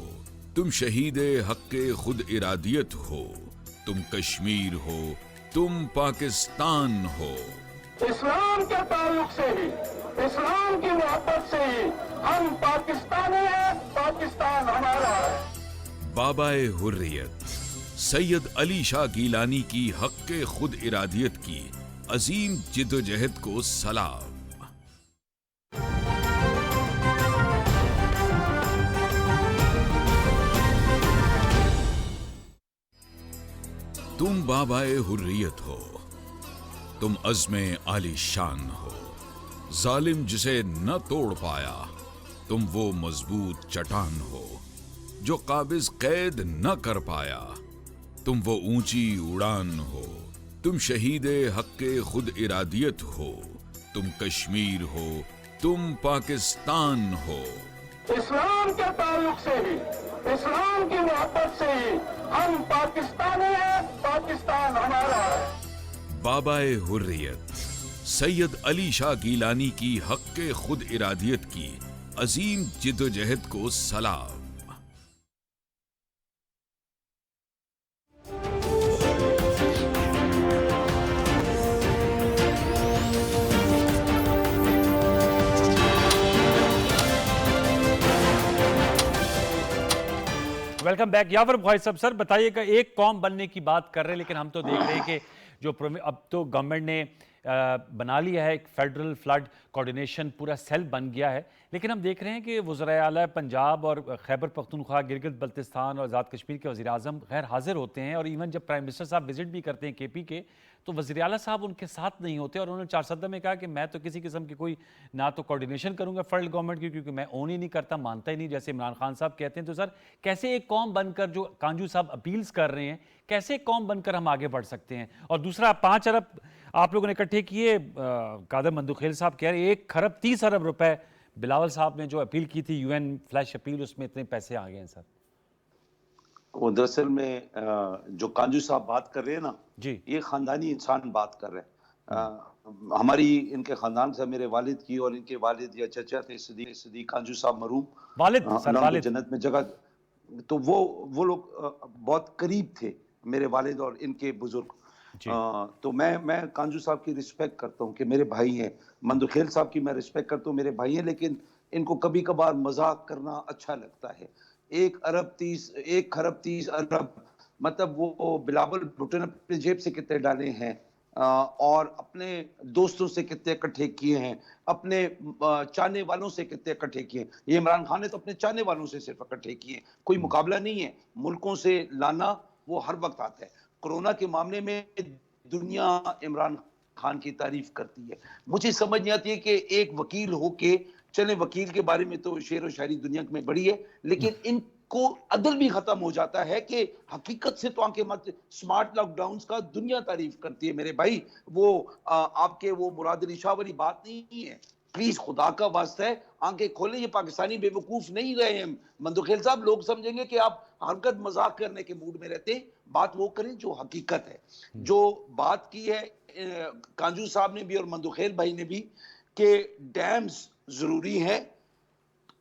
तुम शहीदे हक्के खुद इरादियत हो, तुम कश्मीर हो, तुम पाकिस्तान हो। इस्लाम के ताल्लुक से ही, इस्लाम की मोहब्बत से ही हम पाकिस्तानी हैं, पाकिस्तान हमारा है। बाबाए हुर्रियत सैयद अली शाह गीलानी की हक्के खुद इरादियत की अजीम जिद्दोजहद को सलाम। तुम बाबाए हुर्रियत हो, तुम अज़्मे आली शान हो, जालिम जिसे न तोड़ पाया, तुम वो मजबूत चट्टान हो, जो काबिज कैद न कर पाया, तुम वो ऊंची उड़ान हो, तुम शहीदे हक्के खुद इरादियत हो, तुम कश्मीर हो, तुम पाकिस्तान हो। इस्लाम के ताल्लुक से ही, इस्लाम की मोहब्बत से ही हम पाकिस्तानी हैं, पाकिस्तान हमारा है। बाबाए हुर्रियत सैयद अली शाह गीलानी की हक्के खुद इरादियत की अजीम जिद्दोजहद को सलाम। Welcome back. यावर भाई सर बताइएगा, एक कौम बनने की बात कर रहे हैं, लेकिन हम तो देख रहे हैं कि जो अब तो गवर्नमेंट ने बना लिया है एक फेडरल फ्लड कोऑर्डिनेशन पूरा सेल बन गया है, लेकिन हम देख रहे हैं कि वज़राए आला पंजाब और खैबर पख्तूनख्वा, गिलगित बल्तिस्तान और आज़ाद कश्मीर के वज़ीर आज़म गैर हाजिर होते हैं। और इवन जब प्राइम मिनिस्टर साहब विजिट भी करते हैं केपी के, तो वज़ीर आला साहब उनके साथ नहीं होते। और उन्होंने 4 सदर में कहा कि मैं तो किसी किस्म की कोई ना तो कोऑर्डिनेशन करूंगा फेडरल गवर्नमेंट की, क्योंकि मैं ओन ही नहीं करता, मानता ही नहीं, जैसे इमरान खान साहब कहते हैं। तो सर कैसे एक कौम बनकर, जो कांजू साहब अपील्स कर रहे हैं, कैसे एक कौम बनकर हम आगे बढ़ सकते हैं? और दूसरा, 5 अरब आप लोगों ने इकट्ठे किए, कादर मंदुखेल साहब कह रहे हैं 1 खरब 30 अरब रुपए बिलावल साहब ने जो अपील की थी, यूएन फ्लैश अपील, उसमें इतने पैसे आ गए हैं सर। वो दरअसल में जो कांजू साहब बात कर रहे हैं ना जी, ये खानदानी इंसान बात कर रहे हैं। हमारी इनके खानदान से मेरे वालिद की और इनके वालिद या चचा थे सदी कांजू साहब मरूम, वालिद सर, अल्लाह उनको वालिद जन्नत में जगह। तो वो लोग बहुत करीब थे मेरे वालिद और इनके बुजुर्ग। तो मैं कांजू साहब की रिस्पेक्ट करता हूँ कि मेरे भाई हैं, मंदुखेल साहब की मैं रिस्पेक्ट करता हूँ, मेरे भाई हैं, लेकिन इनको कभी कभार मजाक करना अच्छा लगता है। 1 खरब 30 अरब मतलब वो बिलावल भुट्टो ने अपनी जेब से कितने डाले हैं और अपने दोस्तों से कितने इकट्ठे किए हैं, अपने चाहने वालों से कितने इकट्ठे किए हैं। ये इमरान खान ने तो अपने चाहने वालों से सिर्फ इकट्ठे किए, कोई मुकाबला नहीं है। मुल्कों से लाना वो हर वक्त आता है। कोरोना के मामले में दुनिया इमरान खान की तारीफ करती है। मुझे समझ नहीं आती है कि एक वकील हो के, चले वकील के बारे में तो शेर और शायरी दुनिया में बड़ी है, लेकिन इनको अदल भी खत्म हो जाता है कि हकीकत से तो आंखें मत। स्मार्ट लॉकडाउन का दुनिया तारीफ करती है मेरे भाई, वो आपके वो मुराद अली शाह वाली बात नहीं है। प्लीज खुदा का वास्ता है आंखें खोलें, ये पाकिस्तानी बेवकूफ नहीं रहे हैं। मंदुखेल साहब, लोग समझेंगे कि आप हरकत मजाक करने के मूड में रहते हैं, बात वो करें जो हकीकत है। जो बात की है कांजू साहब ने भी और मंदुखेल भाई ने भी कि डैम्स जरूरी है,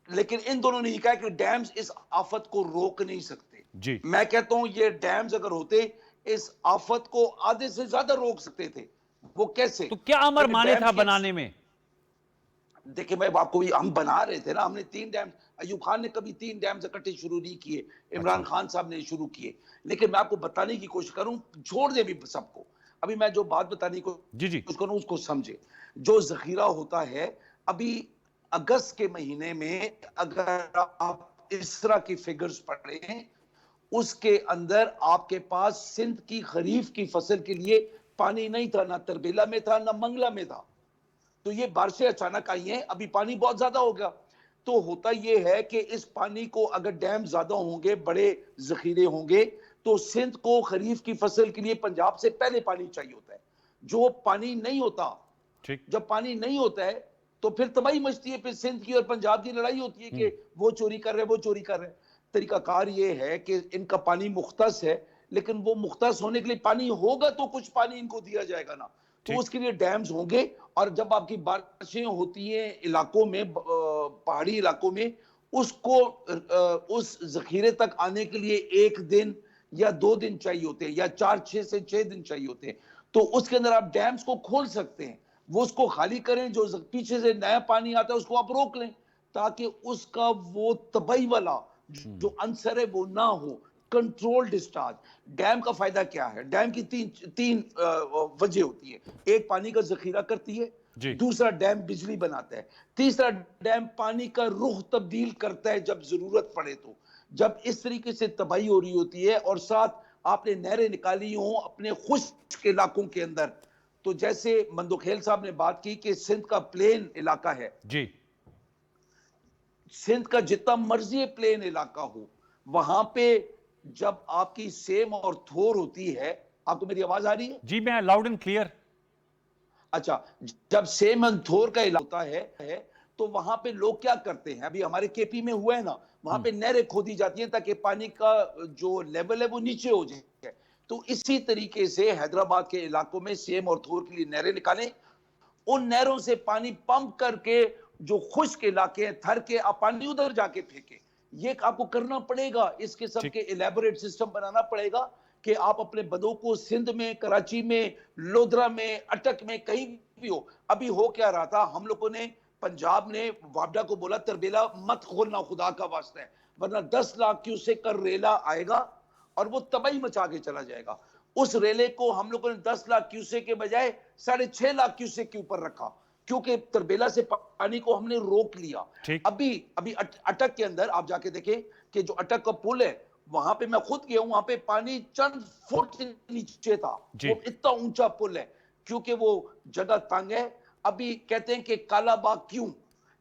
लेकिन इन दोनों ने ये कहा कि डैम्स इस आफत को रोक नहीं सकते जी। मैं कहता हूं ये डैम्स अगर होते इस आफत को आधे से ज्यादा रोक सकते थे। वो कैसे? तो क्या अमर माने था बनाने में? देखिए, मैं आपको हम बना रहे थे ना, हमने 3 डैम, अयूब खान ने कभी 3 डैम इकट्ठे शुरू नहीं किए, इमरान खान साहब ने शुरू किए। लेकिन मैं आपको बताने की कोशिश करूं, छोड़ दे भी सबको, अभी मैं जो बात बताने को कोशिश करूं उसको समझे। जो जखीरा होता है अभी अगस्त के महीने में, अगर आप इस तरह की फिगर्स पढ़ रहे हैं, उसके अंदर आपके पास सिंध की खरीफ की फसल के लिए पानी नहीं था, ना तरबेला में था ना मंगला में था। तो ये बारिशें अचानक आई हैं, अभी पानी बहुत ज्यादा हो गया। तो होता यह है कि इस पानी को अगर डैम ज्यादा होंगे, बड़े जखीरे होंगे, तो सिंध को खरीफ की फसल के लिए पंजाब से पहले पानी चाहिए होता है। जो पानी नहीं होता, जब पानी नहीं होता है तो फिर तबाही मचती है, फिर सिंध की और पंजाब की लड़ाई होती है कि वो चोरी कर रहे, वो चोरी कर रहे। तरीकाकार ये है कि इनका पानी मुख्तस है, लेकिन वो मुख्तस होने के लिए पानी होगा तो कुछ पानी इनको दिया जाएगा ना, तो उसके लिए डैम्स होंगे। और जब आपकी बारिशें होती हैं इलाकों में, पहाड़ी इलाकों में, उसको उस जखीरे तक आने के लिए 1 दिन या 2 दिन चाहिए होते हैं, या 4 से 6 दिन चाहिए होते हैं। तो उसके अंदर आप डैम्स को खोल सकते हैं, वो उसको खाली करें, जो पीछे से नया पानी आता है उसको आप रोक लें, ताकि उसका वो तबाही वाला जो अंसर है वो ना हो। Control discharge. डैम का फायदा क्या है? डैम की तीन वजह होती है। एक, पानी का जखीरा करती है, दूसरा डैम बिजली बनाता है, तीसरा डैम पानी का रुख तब्दील करता है जब जरूरत पड़े। तो जब इस तरीके से तबाही हो रही होती है और साथ आपने नहरें निकाली हो अपने खुश्क इलाकों के अंदर, तो जैसे मंदुखेल साहब ने बात की कि सिंध का प्लेन इलाका है जी, सिंध का जितना मर्जी प्लेन इलाका हो, वहां पे जब आपकी सेम और थोर होती है, आपको मेरी आवाज आ रही है? जी, मैं लाउड एंड क्लियर। अच्छा, जब सेम एंड थोर का इलाका होता है तो वहां पे लोग क्या करते हैं, अभी हमारे केपी में हुआ है ना, वहां पे नहरें खोदी जाती हैं ताकि पानी का जो लेवल है वो नीचे हो जाए। तो इसी तरीके से हैदराबाद के इलाकों में सेम और थोर के लिए नहरें निकालें, उन नहरों से पानी पंप करके जो खुश्क इलाके हैं थर के, आप पानी उधर जाके फेंके। ये आपको करना पड़ेगा, इस किस्म के इलेबोरेट सिस्टम बनाना पड़ेगा कि आप अपने बदों को सिंध में, कराची में, लोधरा में, अटक में, कहीं भी हो। अभी हो क्या रहा था, हम लोगों ने पंजाब ने वापडा को बोला तरबेला मत खोलना खुदा का वास्ता है, वरना 10 लाख क्यूसेक का रेला आएगा और वो तबाही मचा के चला जाएगा। उस रेले को हम लोगों ने 10 लाख क्यूसेक के बजाय 6.5 लाख क्यूसेक के ऊपर रखा, क्योंकि तरबेला से पानी को हमने रोक लिया। अभी अटक के अंदर आप जाके देखें कि जो अटक का पुल है, वहां पे मैं खुद गया हूं, वहां पे पानी चंद फुट के नीचे था। वो इतना ऊंचा पुल है क्योंकि वो जगह तंग है। अभी कहते हैं कि कालाबाग क्यों,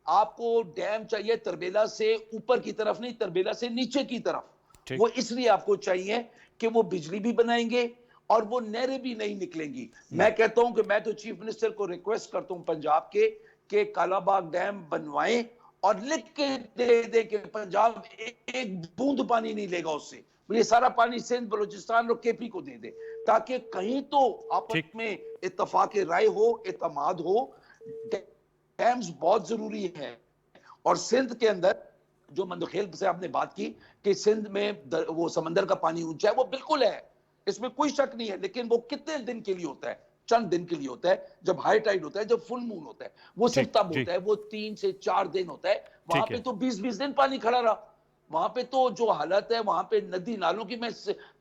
आपको डैम चाहिए तरबेला से ऊपर की तरफ नहीं, तरबेला से नीचे की तरफ। वो इसलिए आपको चाहिए कि वो बिजली भी बनाएंगे और वो नहरें भी नहीं निकलेंगी। मैं कहता हूं कि मैं तो चीफ मिनिस्टर को रिक्वेस्ट करता हूं पंजाब के कि कालाबाग डैम बनवाएं और लिख के दे दे कि पंजाब एक बूंद पानी नहीं लेगा उससे, ये सारा पानी सिंध, बलूचिस्तान और केपी को दे दे, ताकि कहीं तो आपस में इत्तफाक राय हो, इत्तेमाद हो। डैम्स बहुत जरूरी है। और सिंध के अंदर जो मंदखेल से आपने बात की कि सिंध में वो समंदर का पानी ऊंचा है, वो बिल्कुल है, इसमें कोई शक नहीं है, लेकिन वो कितने दिन के लिए होता है? चंद दिन के लिए होता है। जब हाई टाइड होता है, जब फुल मून होता है, वो सिर्फ तब होता है, वो 3 से 4 दिन होता है। वहां पे तो 20-20 दिन पानी खड़ा रहा। वहां पे तो जो हालत है वहां पे नदी नालों की, मैं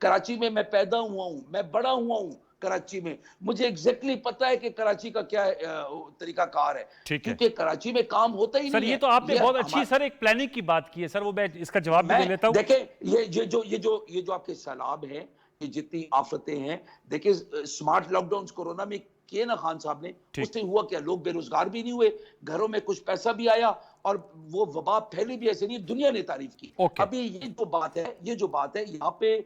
कराची में मैं पैदा हुआ हूं, मैं बड़ा हुआ हूं कराची में, मुझे एग्जैक्टली पता है कि कराची का क्या तरीका कार है, क्योंकि कराची में काम होता ही सर, नहीं ये है। तो आपने बहुत अच्छी सर एक प्लानिंग की बात की है सर, वो मैं इसका जवाब भी दे लेता हूं। देखें ये जो आपके सैलाब हैं, ये जितनी आफतें हैं, देखिए स्मार्ट लॉकडाउन कोरोना में किए ना खान साहब ने, उससे हुआ क्या? लोग बेरोजगार भी नहीं हुए, घरों में कुछ पैसा भी आया और वो वबा फैली भी ऐसे नहीं, दुनिया ने तारीफ की। अभी ये जो बात है यहाँ पे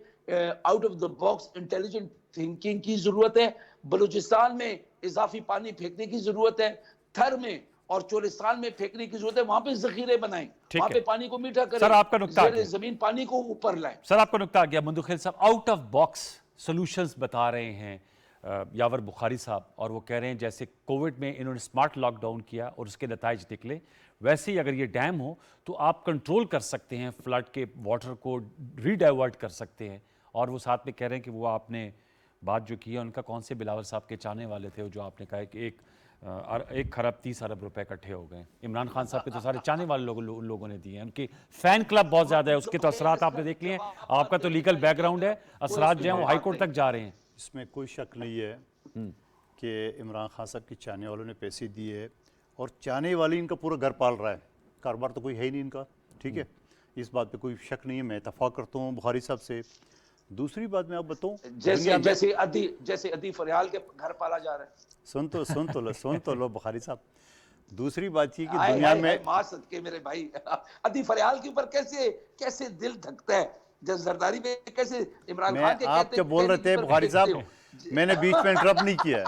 out of the box intelligent thinking की जरूरत है। बलूचिस्तान में इजाफी पानी फेंकने की जरूरत है, थर में और चोलिस्तान में फेंकने की जरूरत है, वहां पे जखीरे बनाएं, वहां पे पानी को मीठा करें। सर आपका नुक्ता जमीन पानी को ऊपर लाएं। सर आपका नुक्ता आ गया। मंदखेल साहब आउट ऑफ बॉक्स सॉल्यूशंस बता रहे हैं यावर बुखारी साहब, और वो कह रहे हैं जैसे कोविड में इन्होंने स्मार्ट लॉकडाउन किया और उसके नताइज निकले, वैसे ही अगर ये डैम हो तो आप कंट्रोल कर सकते हैं, फ्लड के वाटर को रीडाइवर्ट कर सकते हैं। और वो साथ में कह रहे हैं कि वो आपने बात जो की है उनका कौन से बिलावल साहब के चाहने वाले थे, जो आपने कहा कि 1 खरब 30 अरब रुपए इकट्ठे हो गए। इमरान खान साहब के तो सारे चाहने वाले लोगों ने दिए हैं, उनकी फैन क्लब बहुत ज़्यादा है, उसके तो असरात आपने देख लिए। आपका तो लीगल बैकग्राउंड है, असरात जो हैं वो हाईकोर्ट तक जा रहे हैं। इसमें कोई शक नहीं है कि इमरान खान साहब के चाहने वालों ने पैसे दिए और चाहने वाले इनका पूरा घर पाल रहा है, कारोबार तो कोई है ही नहीं इनका, ठीक है, इस बात पे कोई शक नहीं है। मैं इत्तफाक करता हूँ बुखारी साहब से। दूसरी बात मैं आप बताऊँ, जैसे अदी फरियाल के घर पाला जा रहा है। सुन तो लो बुखारी साहब। दूसरी बात ये कि दुनिया में सदके मेरे भाई, अदी फरियाल के ऊपर कैसे दिल धकता है, जरदारी में कैसे इमरान खान के आप क्या बोल रहे थे बुखारी साहब, मैंने बीच में इंटरप्ट नहीं किया,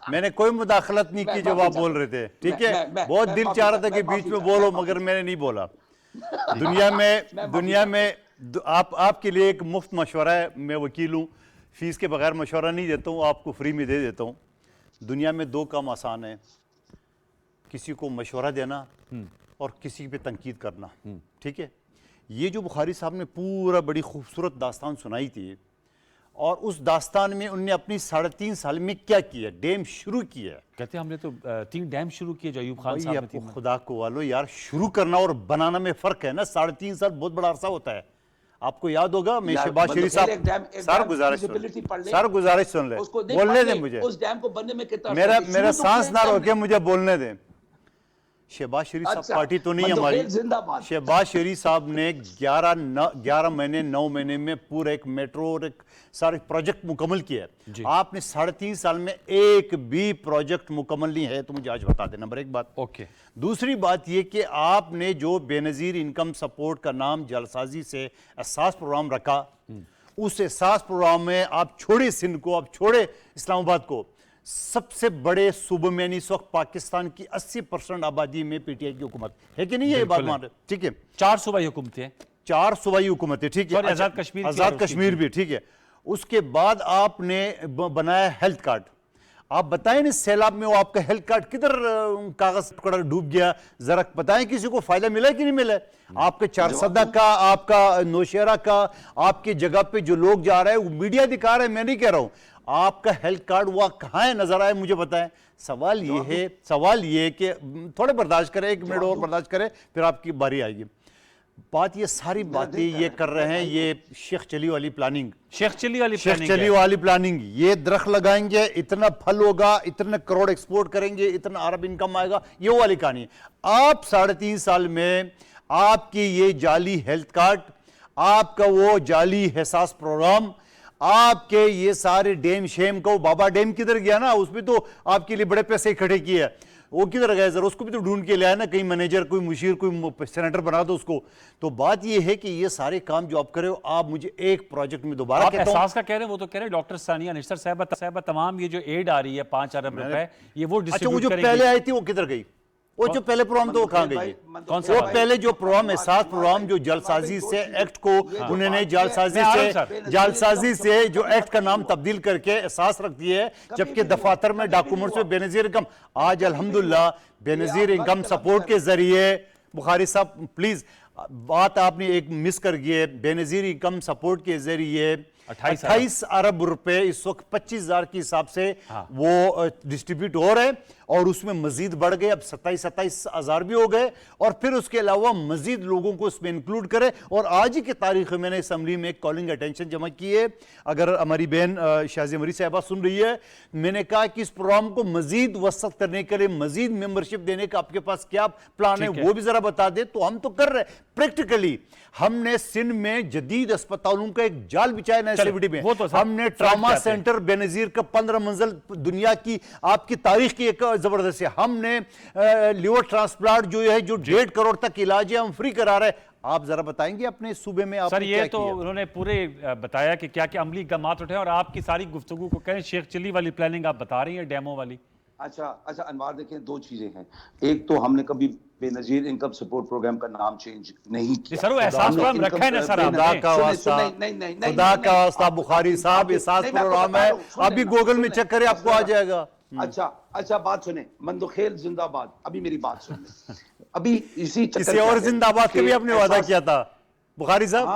मैंने कोई मुदाखलत नहीं की जब आप बोल रहे थे, ठीक है। बहुत दिल चाह रहा था कि बीच में बोलो, मगर मैंने नहीं बोला। दुनिया में आपके लिए एक मुफ्त मशवरा है, मैं वकील हूँ, फीस के बगैर मशवरा नहीं देता हूँ, आपको फ्री में दे देता हूँ। दुनिया में 2 काम आसान है, किसी को मशवरा देना और किसी पे तनकीद करना, ठीक है। ये जो बुखारी साहब ने पूरा बड़ी खूबसूरत दास्तान सुनाई थी, और उस दास्तान में उनने अपनी 3.5 साल में क्या किया, डैम शुरू किया। कहते हैं हमने तो 3 डैम शुरू किए जो अयूब खान साहब ने। खुदा को वालो यार, शुरू करना और बनाना में फ़र्क है ना। 3.5 साल बहुत बड़ा अरसा होता है। आपको याद होगा, मैं शहबाज शरीफ साहब, सर गुजारिश सुन ले, बोलने दें मुझे, उस डैम को बनने में कितना मेरा सांस ना रोके, मुझे बोलने दें। शहबाज शरीफ साहब पार्टी तो नहीं हमारी, शहबाज शरीफ साहब ने 11 महीने 9 महीने में पूरा एक मेट्रो और एक सारे प्रोजेक्ट मुकम्मल किया। आपने 3.5 साल में एक भी प्रोजेक्ट मुकम्मल नहीं है, तो मुझे आज बता दें। नंबर 1 बात। ओके। दूसरी बात यह कि आपने जो बेनज़ीर इनकम सपोर्ट का नाम जलसाजी से एहसास प्रोग्राम रखा, उस एहसास प्रोग्राम में आप छोड़े सिंध को, आप छोड़े इस्लामाबाद को, सबसे बड़े सूबे में इस वक्त पाकिस्तान की 80% आबादी में पीटीआई की हुकूमत है कि नहीं है, ये बात मान रहे, ठीक है। 4 सूबाई हुकूमतें हैं, 4 सूबाई हुकूमतें, ठीक है। आज़ाद कश्मीर भी, ठीक है। उसके बाद आपने बनाया हेल्थ कार्ड। आप बताएं ना, सैलाब में वो आपका हेल्थ कार्ड किधर कागज टुकड़ा डूब गया, जरा बताएं, किसी को फायदा मिला कि नहीं मिला? आपके चारसदा का, आपका नौशहरा का, आपकी जगह पे जो लोग जा रहे हैं वो मीडिया दिखा रहे हैं, मैं नहीं कह रहा हूं। आपका हेल्थ कार्ड हुआ कहां है, नजर आए मुझे बताएं। सवाल ये है कि थोड़े बर्दाश्त करें, 1 मिनट और बर्दाश्त करें, फिर आपकी बारी आएगी। बात ये सारी बातें ये कर रहे हैं, ये शेख चली वाली प्लानिंग, शेख चली वाली प्लानिंग, ये दरख्त लगाएंगे, इतना फल होगा, इतने करोड़ एक्सपोर्ट करेंगे, इतना अरब इनकम आएगा, ये वो वाली कहानी है। आप 3.5 साल में आपकी ये जाली हेल्थ कार्ड, आपका वो जाली एहसास प्रोग्राम, आपके ये सारे डैम शेम को, बाबा डैम किधर गया ना, उसमें तो आपके लिए बड़े पैसे इकट्ठे किए, वो किधर गए सर, उसको भी तो ढूंढ के ले आए ना, कहीं मैनेजर, कोई मुशीर, कोई सेनेटर बना दो उसको। तो बात ये है कि ये सारे काम जो आप कर रहे हो, आप मुझे एक प्रोजेक्ट में दोबारा कहता हूं, एहसास का कह रहे हैं, वो तो कह रहे हैं डॉक्टर सानिया निश्तर साहब तमाम ये जो एड आ रही है 5 अरब रुपए, ये वो अच्छा वो जो पहले आई थी वो किधर गई? वो जो पहले प्रोग्राम तो वो कहाँ गई? कौन सा वो पहले जो प्रोग्राम, एहसास प्रोग्राम, जो जालसाजी से एक्ट को उन्होंने जालसाजी से जो एक्ट का नाम तब्दील करके एहसास रख दिए है, जबकि दफातर में डॉक्यूमेंट्स में बेनजीर इनकम, आज अल्हम्दुलिल्लाह बेनजीर इनकम सपोर्ट के जरिए, बुखारी साहब प्लीज बात आपने एक मिस कर गई है, बेनजीर इनकम सपोर्ट के जरिए 28 अरब रुपए इस वक्त 25,000 के हिसाब से वो डिस्ट्रीब्यूट हो रहे हैं, और उसमें मजीद बढ़ गए, अब 27,000 भी हो गए, और फिर उसके अलावा मजीद लोगों को इसमें इंक्लूड करें। और आज ही की तारीख में मैंने असम्बली में एक कॉलिंग अटेंशन जमा की है, अगर हमारी बहन शाजी मरी साहबा सुन रही है, मैंने कहा कि इस प्रोग्राम को मजीद वसत करने के लिए, मजीद मेंबरशिप देने का आपके पास क्या प्लान है, वो भी जरा बता दे। तो हम तो कर रहे हैं प्रैक्टिकली, हमने सिंध में जदीद अस्पतालों का एक जाल बिछाया ना एसएबीडी में, तो हमने ट्रॉमा सेंटर बेनजीर का 15 मंजिल, दुनिया की आपकी तारीख की एक जबरदस्त है, हमने लिवर ट्रांसप्लांट जो है, जो 1.5 करोड़ तक इलाज है, हम फ्री करा रहे हैं। आप जरा बताएंगे अपने सूबे में आप सर? ये तो उन्होंने पूरे बताया कि क्या क्या अमली इक़दामात उठे, और आपकी सारी गुफ्तगू को कहें शेख चिली वाली प्लानिंग आप बता रही हैं, डेमो वाली। अच्छा अनवार, देखें 2 चीजें हैं। एक तो हमने कभी बेनजीर इनकम सपोर्ट प्रोग्राम का नाम चेंज नहीं किया। सर वो एहसास प्रोग्राम रखा है ना सर आपने? खुदा का वास्ता बुखारी साहब, एहसास प्रोग्राम है, अभी गूगल में चेक करें आपको आ जाएगा। अच्छा बात सुने, मंदोखेल जिंदाबाद। अभी मेरी बात सुन, अभी इसी किसी और जिंदाबाद का भी आपने वादा किया था बुखारी साहब,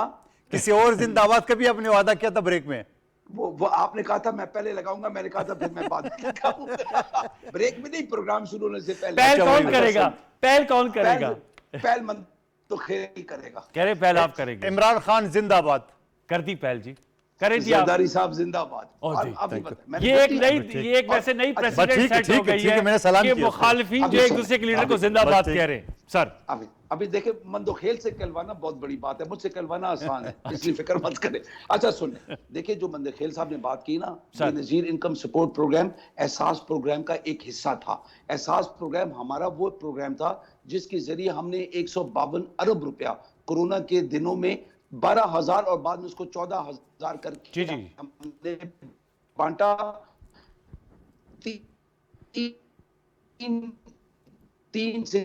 किसी और जिंदाबाद का भी आपने वादा किया था ब्रेक में। वो आपने कहा था मैं पहले लगाऊंगा, मैंने कहा था फिर मैं बाद में लगाऊंगा। ब्रेक में नहीं, प्रोग्राम शुरू होने से पहले। पहल कौन करेगा? पहल मन तो खेल करेगा, कह रहे पहल आप करेंगे। इमरान खान जिंदाबाद। कर दी पहल जी, करें जी। जरदारी साहब जिंदाबाद। ये एक वैसे नई प्रेसिडेंट सेट हो गई है कि मुखालिफिन जो एक दूसरे के लीडर को जिंदाबाद कह रहे हैं। सर अभी देखे, मंदोखेल से कहलवाना बहुत बड़ी बात है, मुझसे कहलवाना आसान है, इसलिए फिक्र मत करें। अच्छा सुनिए, देखिए जो मंदोखेल साहब ने बात की ना, बेनजीर इनकम सपोर्ट प्रोग्राम एहसास प्रोग्राम का एक हिस्सा था। एहसास प्रोग्राम हमारा वो प्रोग्राम था जिसके जरिए हमने 152 अरब रुपया कोरोना के दिनों में 12,000 और बाद में उसको 14,000 करके हमने बांटा। 3 से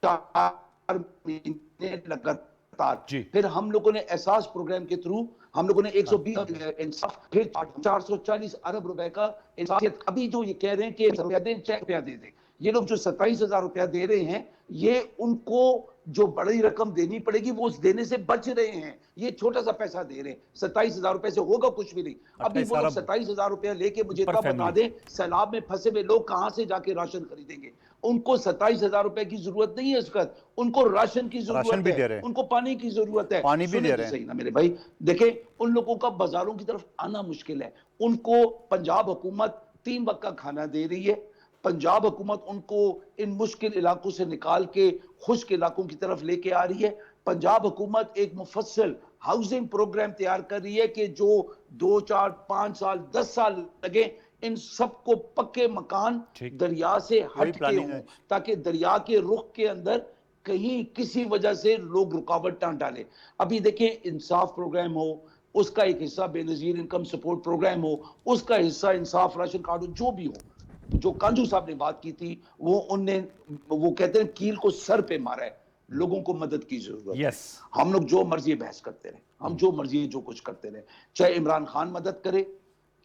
4 महीने लगातार, फिर हम लोगों ने एहसास प्रोग्राम के थ्रू हम लोगों ने 120 इंसाफ, फिर 440 अरब रुपए का इंसाफ। अभी जो ये कह रहे हैं कि चेक रुपया दे दें, ये लोग जो 27,000 रुपया दे रहे हैं, ये उनको जो बड़ी रकम देनी पड़ेगी वो देने से बच रहे हैं। ये छोटा सा पैसा दे रहे हैं, 27,000 रुपए से होगा कुछ भी नहीं। अभी वो लोग 27,000 रुपया लेके मुझे इतना बता दें, सैलाब में फंसे हुए लोग कहां से जाके राशन खरीदेंगे? उनको 27,000 रुपए की जरूरत नहीं है इस वक्त, उनको राशन की जरूरत है, उनको पानी की जरूरत है। पानी भी दे रहे हैं। सही ना मेरे भाई, देखें उन लोगों का बाजारों की तरफ आना मुश्किल है। उनको पंजाब हुकूमत 3 वक्त का खाना दे रही है। पंजाब हुकूमत उनको इन मुश्किल इलाकों से निकाल के खुश्क इलाकों की तरफ लेके आ रही है। पंजाब हुकूमत एक मुफस्सल हाउसिंग प्रोग्राम तैयार कर रही है कि जो 2, 4, 5 साल 10 साल लगे, इन सबको पक्के मकान दरिया से हट के हों, ताकि दरिया के रुख के अंदर कहीं किसी वजह से लोग रुकावट ना डालें। अभी देखें, इंसाफ प्रोग्राम हो, उसका एक हिस्सा बेनजीर इनकम सपोर्ट प्रोग्राम हो, उसका हिस्सा इंसाफ राशन कार्ड हो, जो भी हो। जो कांजू साहब ने बात की थी, वो कहते हैं कील को सर पे मारा है, लोगों को मदद की जरूरत है। हम लोग जो मर्जी बहस करते रहे, हम जो मर्जी जो कुछ करते रहे, चाहे इमरान खान मदद करे,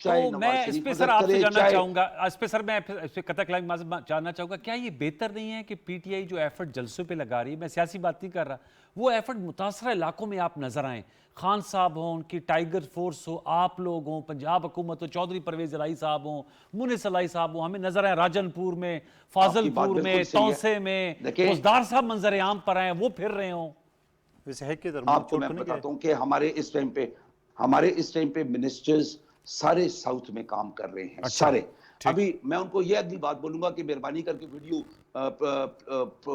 चाहे तो नवाज मैं इस शरीफ पे मदद सर आपसे करे, जानना चाहे चाहूंगा, इस पे सर मैं इस पे कतक लाइन माज़ जानना चाहूंगा, क्या ये बेहतर नहीं है कि पीटीआई जो एफर्ट जलसों पे लगा रही है, मैं सियासी बात नहीं कर रहा, वो एफर्ट मुतासरा इलाकों में आप नजर आए, खान साहब हों, उनकी टाइगर फोर्स हो, आप लोग हों, पंजाब हुकूमत हो, चौधरी परवेज इलाही साहब हों, मुनिस इलाही साहब हों, हमें नजर आए राजनपुर में, आपकी बात फाजलपुर बिल्कुल में, सही है। तौसे में, देखिए, फौजदार साहब मंजर आम पर आए, वो फिर रहे हों। वैसे है कि आपको मैं बताता हूं कि हमारे इस टाइम पे मिनिस्टर्स सारे साउथ में काम कर रहे हैं। अच्छा, सारे। ठीक। अभी मैं उनको ये अगली बात बोलूंगा कि मेहरबानी करके वीडियो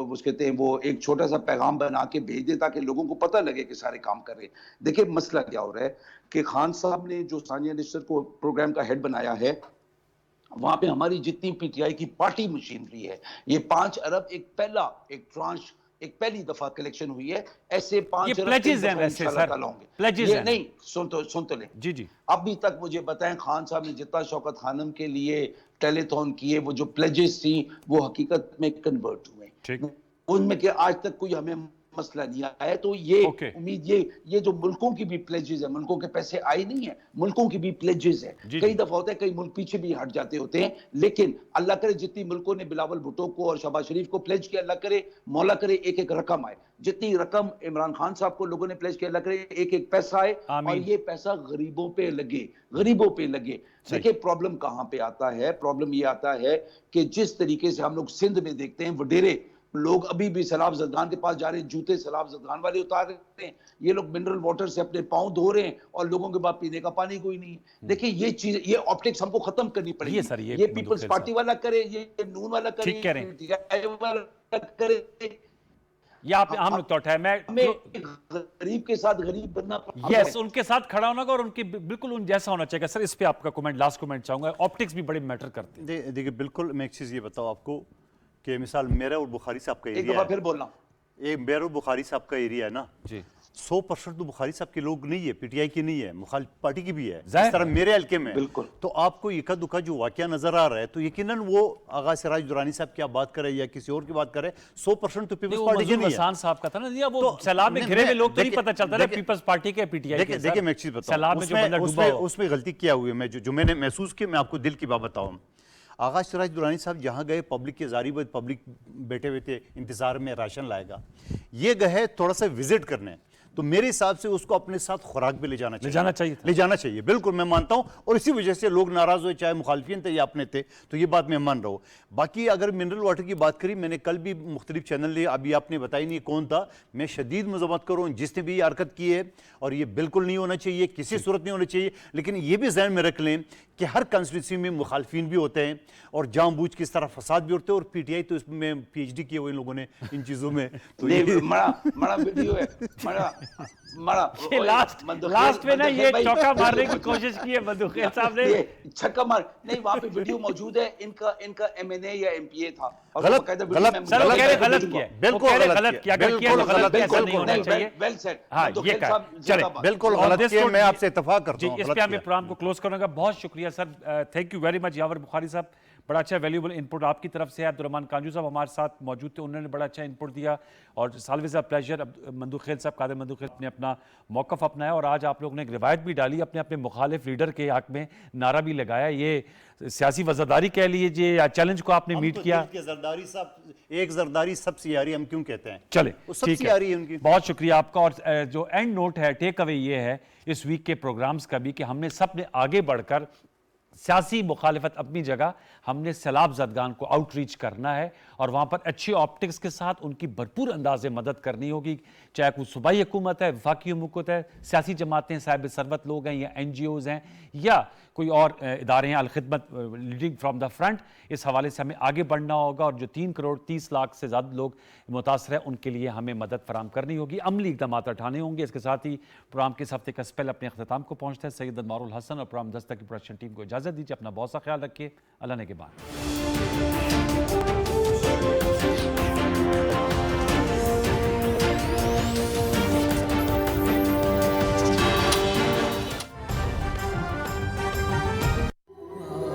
उसके कहते हैं वो एक छोटा सा पैगाम बना के भेज दे ताकि लोगों को पता लगे कि सारे काम कर रहे हैं। देखिए मसला क्या हो रहा है कि खान साहब ने जो सानिया निस्तर को प्रोग्राम का हेड बनाया है, वहां पे हमारी जितनी पीटीआई की पार्टी मशीनरी है, ये 5 अरब एक ट्रांश, एक पहली दफा कलेक्शन हुई है। ऐसे 5 अरब pledges हैं वैसे सर, pledges ये हैं। नहीं, सुन तो ले। जी जी। अभी तक मुझे बताएं खान साहब ने जितना शौकत खानम के लिए टेलीथॉन किए, वो जो प्लेजेस थी वो हकीकत में कन्वर्ट हुए, ठीक। उनमें के आज तक कोई हमें मसला नहीं आया है। तो ये उम्मीद, ये जो मुल्कों की भी प्लेजेस है, मुल्कों के पैसे आए नहीं है, मुल्कों की भी प्लेजेस है। कई दफा होता है कई मुल्क पीछे भी हट जाते होते हैं, लेकिन अल्लाह करे जितनी मुल्कों ने बिलावल भुट्टो को और शहबाज शरीफ को प्लेज किया, अल्लाह करे मौला करे एक एक रकम आए। जितनी रकम इमरान खान साहब को लोगों ने प्लेज किया, अल्लाह करे एक एक पैसा आए और ये पैसा गरीबों पे लगे, गरीबों पे लगे। देखिए प्रॉब्लम कहां पे आता है, प्रॉब्लम ये आता है कि जिस तरीके से हम लोग सिंध में देखते हैं, वडेरे लोग अभी भी सैलाब जदगान के पास जा रहे हैं, जूते सैलाब जदगान वाले उतार रहे हैं, ये लोग मिनरल वाटर से अपने पांव धो रहे हैं और लोगों के पास पीने का पानी कोई नहीं है। देखिए ये चीज, ये ऑप्टिक्स हमको खत्म करनी पड़ेगी। ये सर, ये पीपल्स पार्टी वाला करे, ये नून वाला करे, ठीक कह रहे हैं। TI वाला करे, ये आप हम लोग तो उठाए, मैं गरीब के साथ गरीब बनना, यस उनके साथ खड़ा होना और उनकी बिल्कुल उन जैसा होना चाहिए। सर इस पे आपका कमेंट, लास्ट कमेंट चाहूंगा, ऑप्टिक्स भी बड़े मैटर करते हैं। देखिए बिल्कुल, मैं एक चीज़ ये बताऊँ आपको कि मिसाल मेरा और बुखारी साहब का एक एरिया दफा है, फिर बोलना, ये मेरा और बुखारी साहब का एरिया है ना जी, 100% तो बुखारी साहब के लोग नहीं है, पीटीआई की नहीं है, मुखालिफ पार्टी की भी है, जाहिर इस तरह मेरे हल्के में। बिल्कुल। तो आपको इक्का दुक्का जो वाकया नजर आ रहा है, तो यकीनन वो आगा सिराज दुरानी साहब क्या बात करे या किसी और की बात करे, 100% तो पीपल्स पार्टी की नहीं है। हसन साहब का था ना, वो सैलाब में घिरे हुए लोग तो नहीं पता चलता ना पीपल्स पार्टी के पीटीआई के। देखिए मैं एक चीज बताऊं, सैलाब में जो बंदा डूबा हो, उसमें गलती किया हुई है, मैं जो मैंने महसूस की, मैं आपको दिल की बात बताऊं। आगा सिराज दुरानी साहब जहाँ गए, पब्लिक के जारी में पब्लिक बैठे हुए थे इंतजार में राशन लाएगा, ये गए थोड़ा सा विजिट करने, तो मेरे हिसाब से उसको अपने साथ खुराक भी ले जाना चाहिए, बिल्कुल मैं मानता हूं। और इसी वजह से लोग नाराज हुए, चाहे मुखालिफिन थे या अपने थे, तो ये बात मैं मान रहा हूं। बाकी अगर मिनरल वाटर की बात करी, मैंने कल भी मुख्तलिफ चैनल लिए, अभी आपने बताई नहीं कौन था, मैं शदीद मजम्मत करूँ जिसने भी ये हरकत की है, और ये बिल्कुल नहीं होना चाहिए, किसी सूरत नहीं होना चाहिए। लेकिन ये भी जहन में रख लें कि हर कंस्टिट्यूंसी में मुखालिफिन भी होते हैं और जानबूझ के इस तरह फसाद भी होते हैं, और पीटीआई तो इसमें PhD किए हुए लोगों ने इन चीज़ों में, तो ये बड़ा वीडियो है, लास्ट में ना ये चौका मारने की कोशिश की है मधुखेल साहब ने, छक्का मार नहीं, वहां पे वीडियो मौजूद है, इनका MNA या MPA था, और गलत किया, बिल्कुल गलत किया, वेल सेड। हाँ ये चले, बिल्कुल गलत किया, मैं आपसे इत्तेफाक करता हूं। इस पे हमें प्रोग्राम को क्लोज करूंगा। बहुत शुक्रिया sir, thank you very much Yawar Bukhari साहब, बड़ा अच्छा वैल्यूबल इनपुट आपकी तरफ से है। अब्दुर्रहमान कांजू साहब हमारे साथ मौजूद थे, उन्होंने बड़ा अच्छा इनपुट दिया, और सालविज़ प्लेजर मंदूखेल साहब, कादर मंदूखेल ने अपना मौक़िफ़ अपनाया, और आज आप लोगों ने एक रिवायत भी डाली, अपने अपने मुखालिफ लीडर के हक में नारा भी लगाया। ये सियासी वज़ादारी कह लीजिए या चैलेंज को आपने मीट किया। जरदारी साहब, एक जरदारी सबसे यारी हम क्यों कहते हैं, चले सबसे यारी है उनकी। बहुत शुक्रिया आपका। और जो एंड नोट है, टेक अवे ये है इस वीक के प्रोग्राम्स का भी, कि हमने सब ने आगे बढ़कर सियासी मुखालिफत अपनी जगह, हमने सैलाब ज़दगान को आउटरीच करना है, और वहाँ पर अच्छी ऑप्टिक्स के साथ उनकी भरपूर अंदाज़े मदद करनी होगी, चाहे कोई सूबाई हुकूमत है, वफाकी हुकूमत है, सियासी जमातें, साहिब सरबत लोग हैं, या NGOs हैं, या कोई और इदारे हैं, Alkhidmat leading from the front. इस हवाले से हमें आगे बढ़ना होगा, और जो 3 करोड़ 30 लाख से ज़्यादा लोग मुतासर हैं, उनके लिए हमें मदद फराम करनी होगी, अमली इक़दाम उठाने होंगे। इसके साथ ही प्रोग्राम के इस हफ्ते का स्पेल अपने अख्ताम को पहुँचता है। सैयद अनवारुल हसन और प्रोग्राम दस्तक की प्रोडक्शन टीम को इजाज़त दीजिए। अपना बहुत सा ख्याल रखिए। अल्लाह ने के बाद।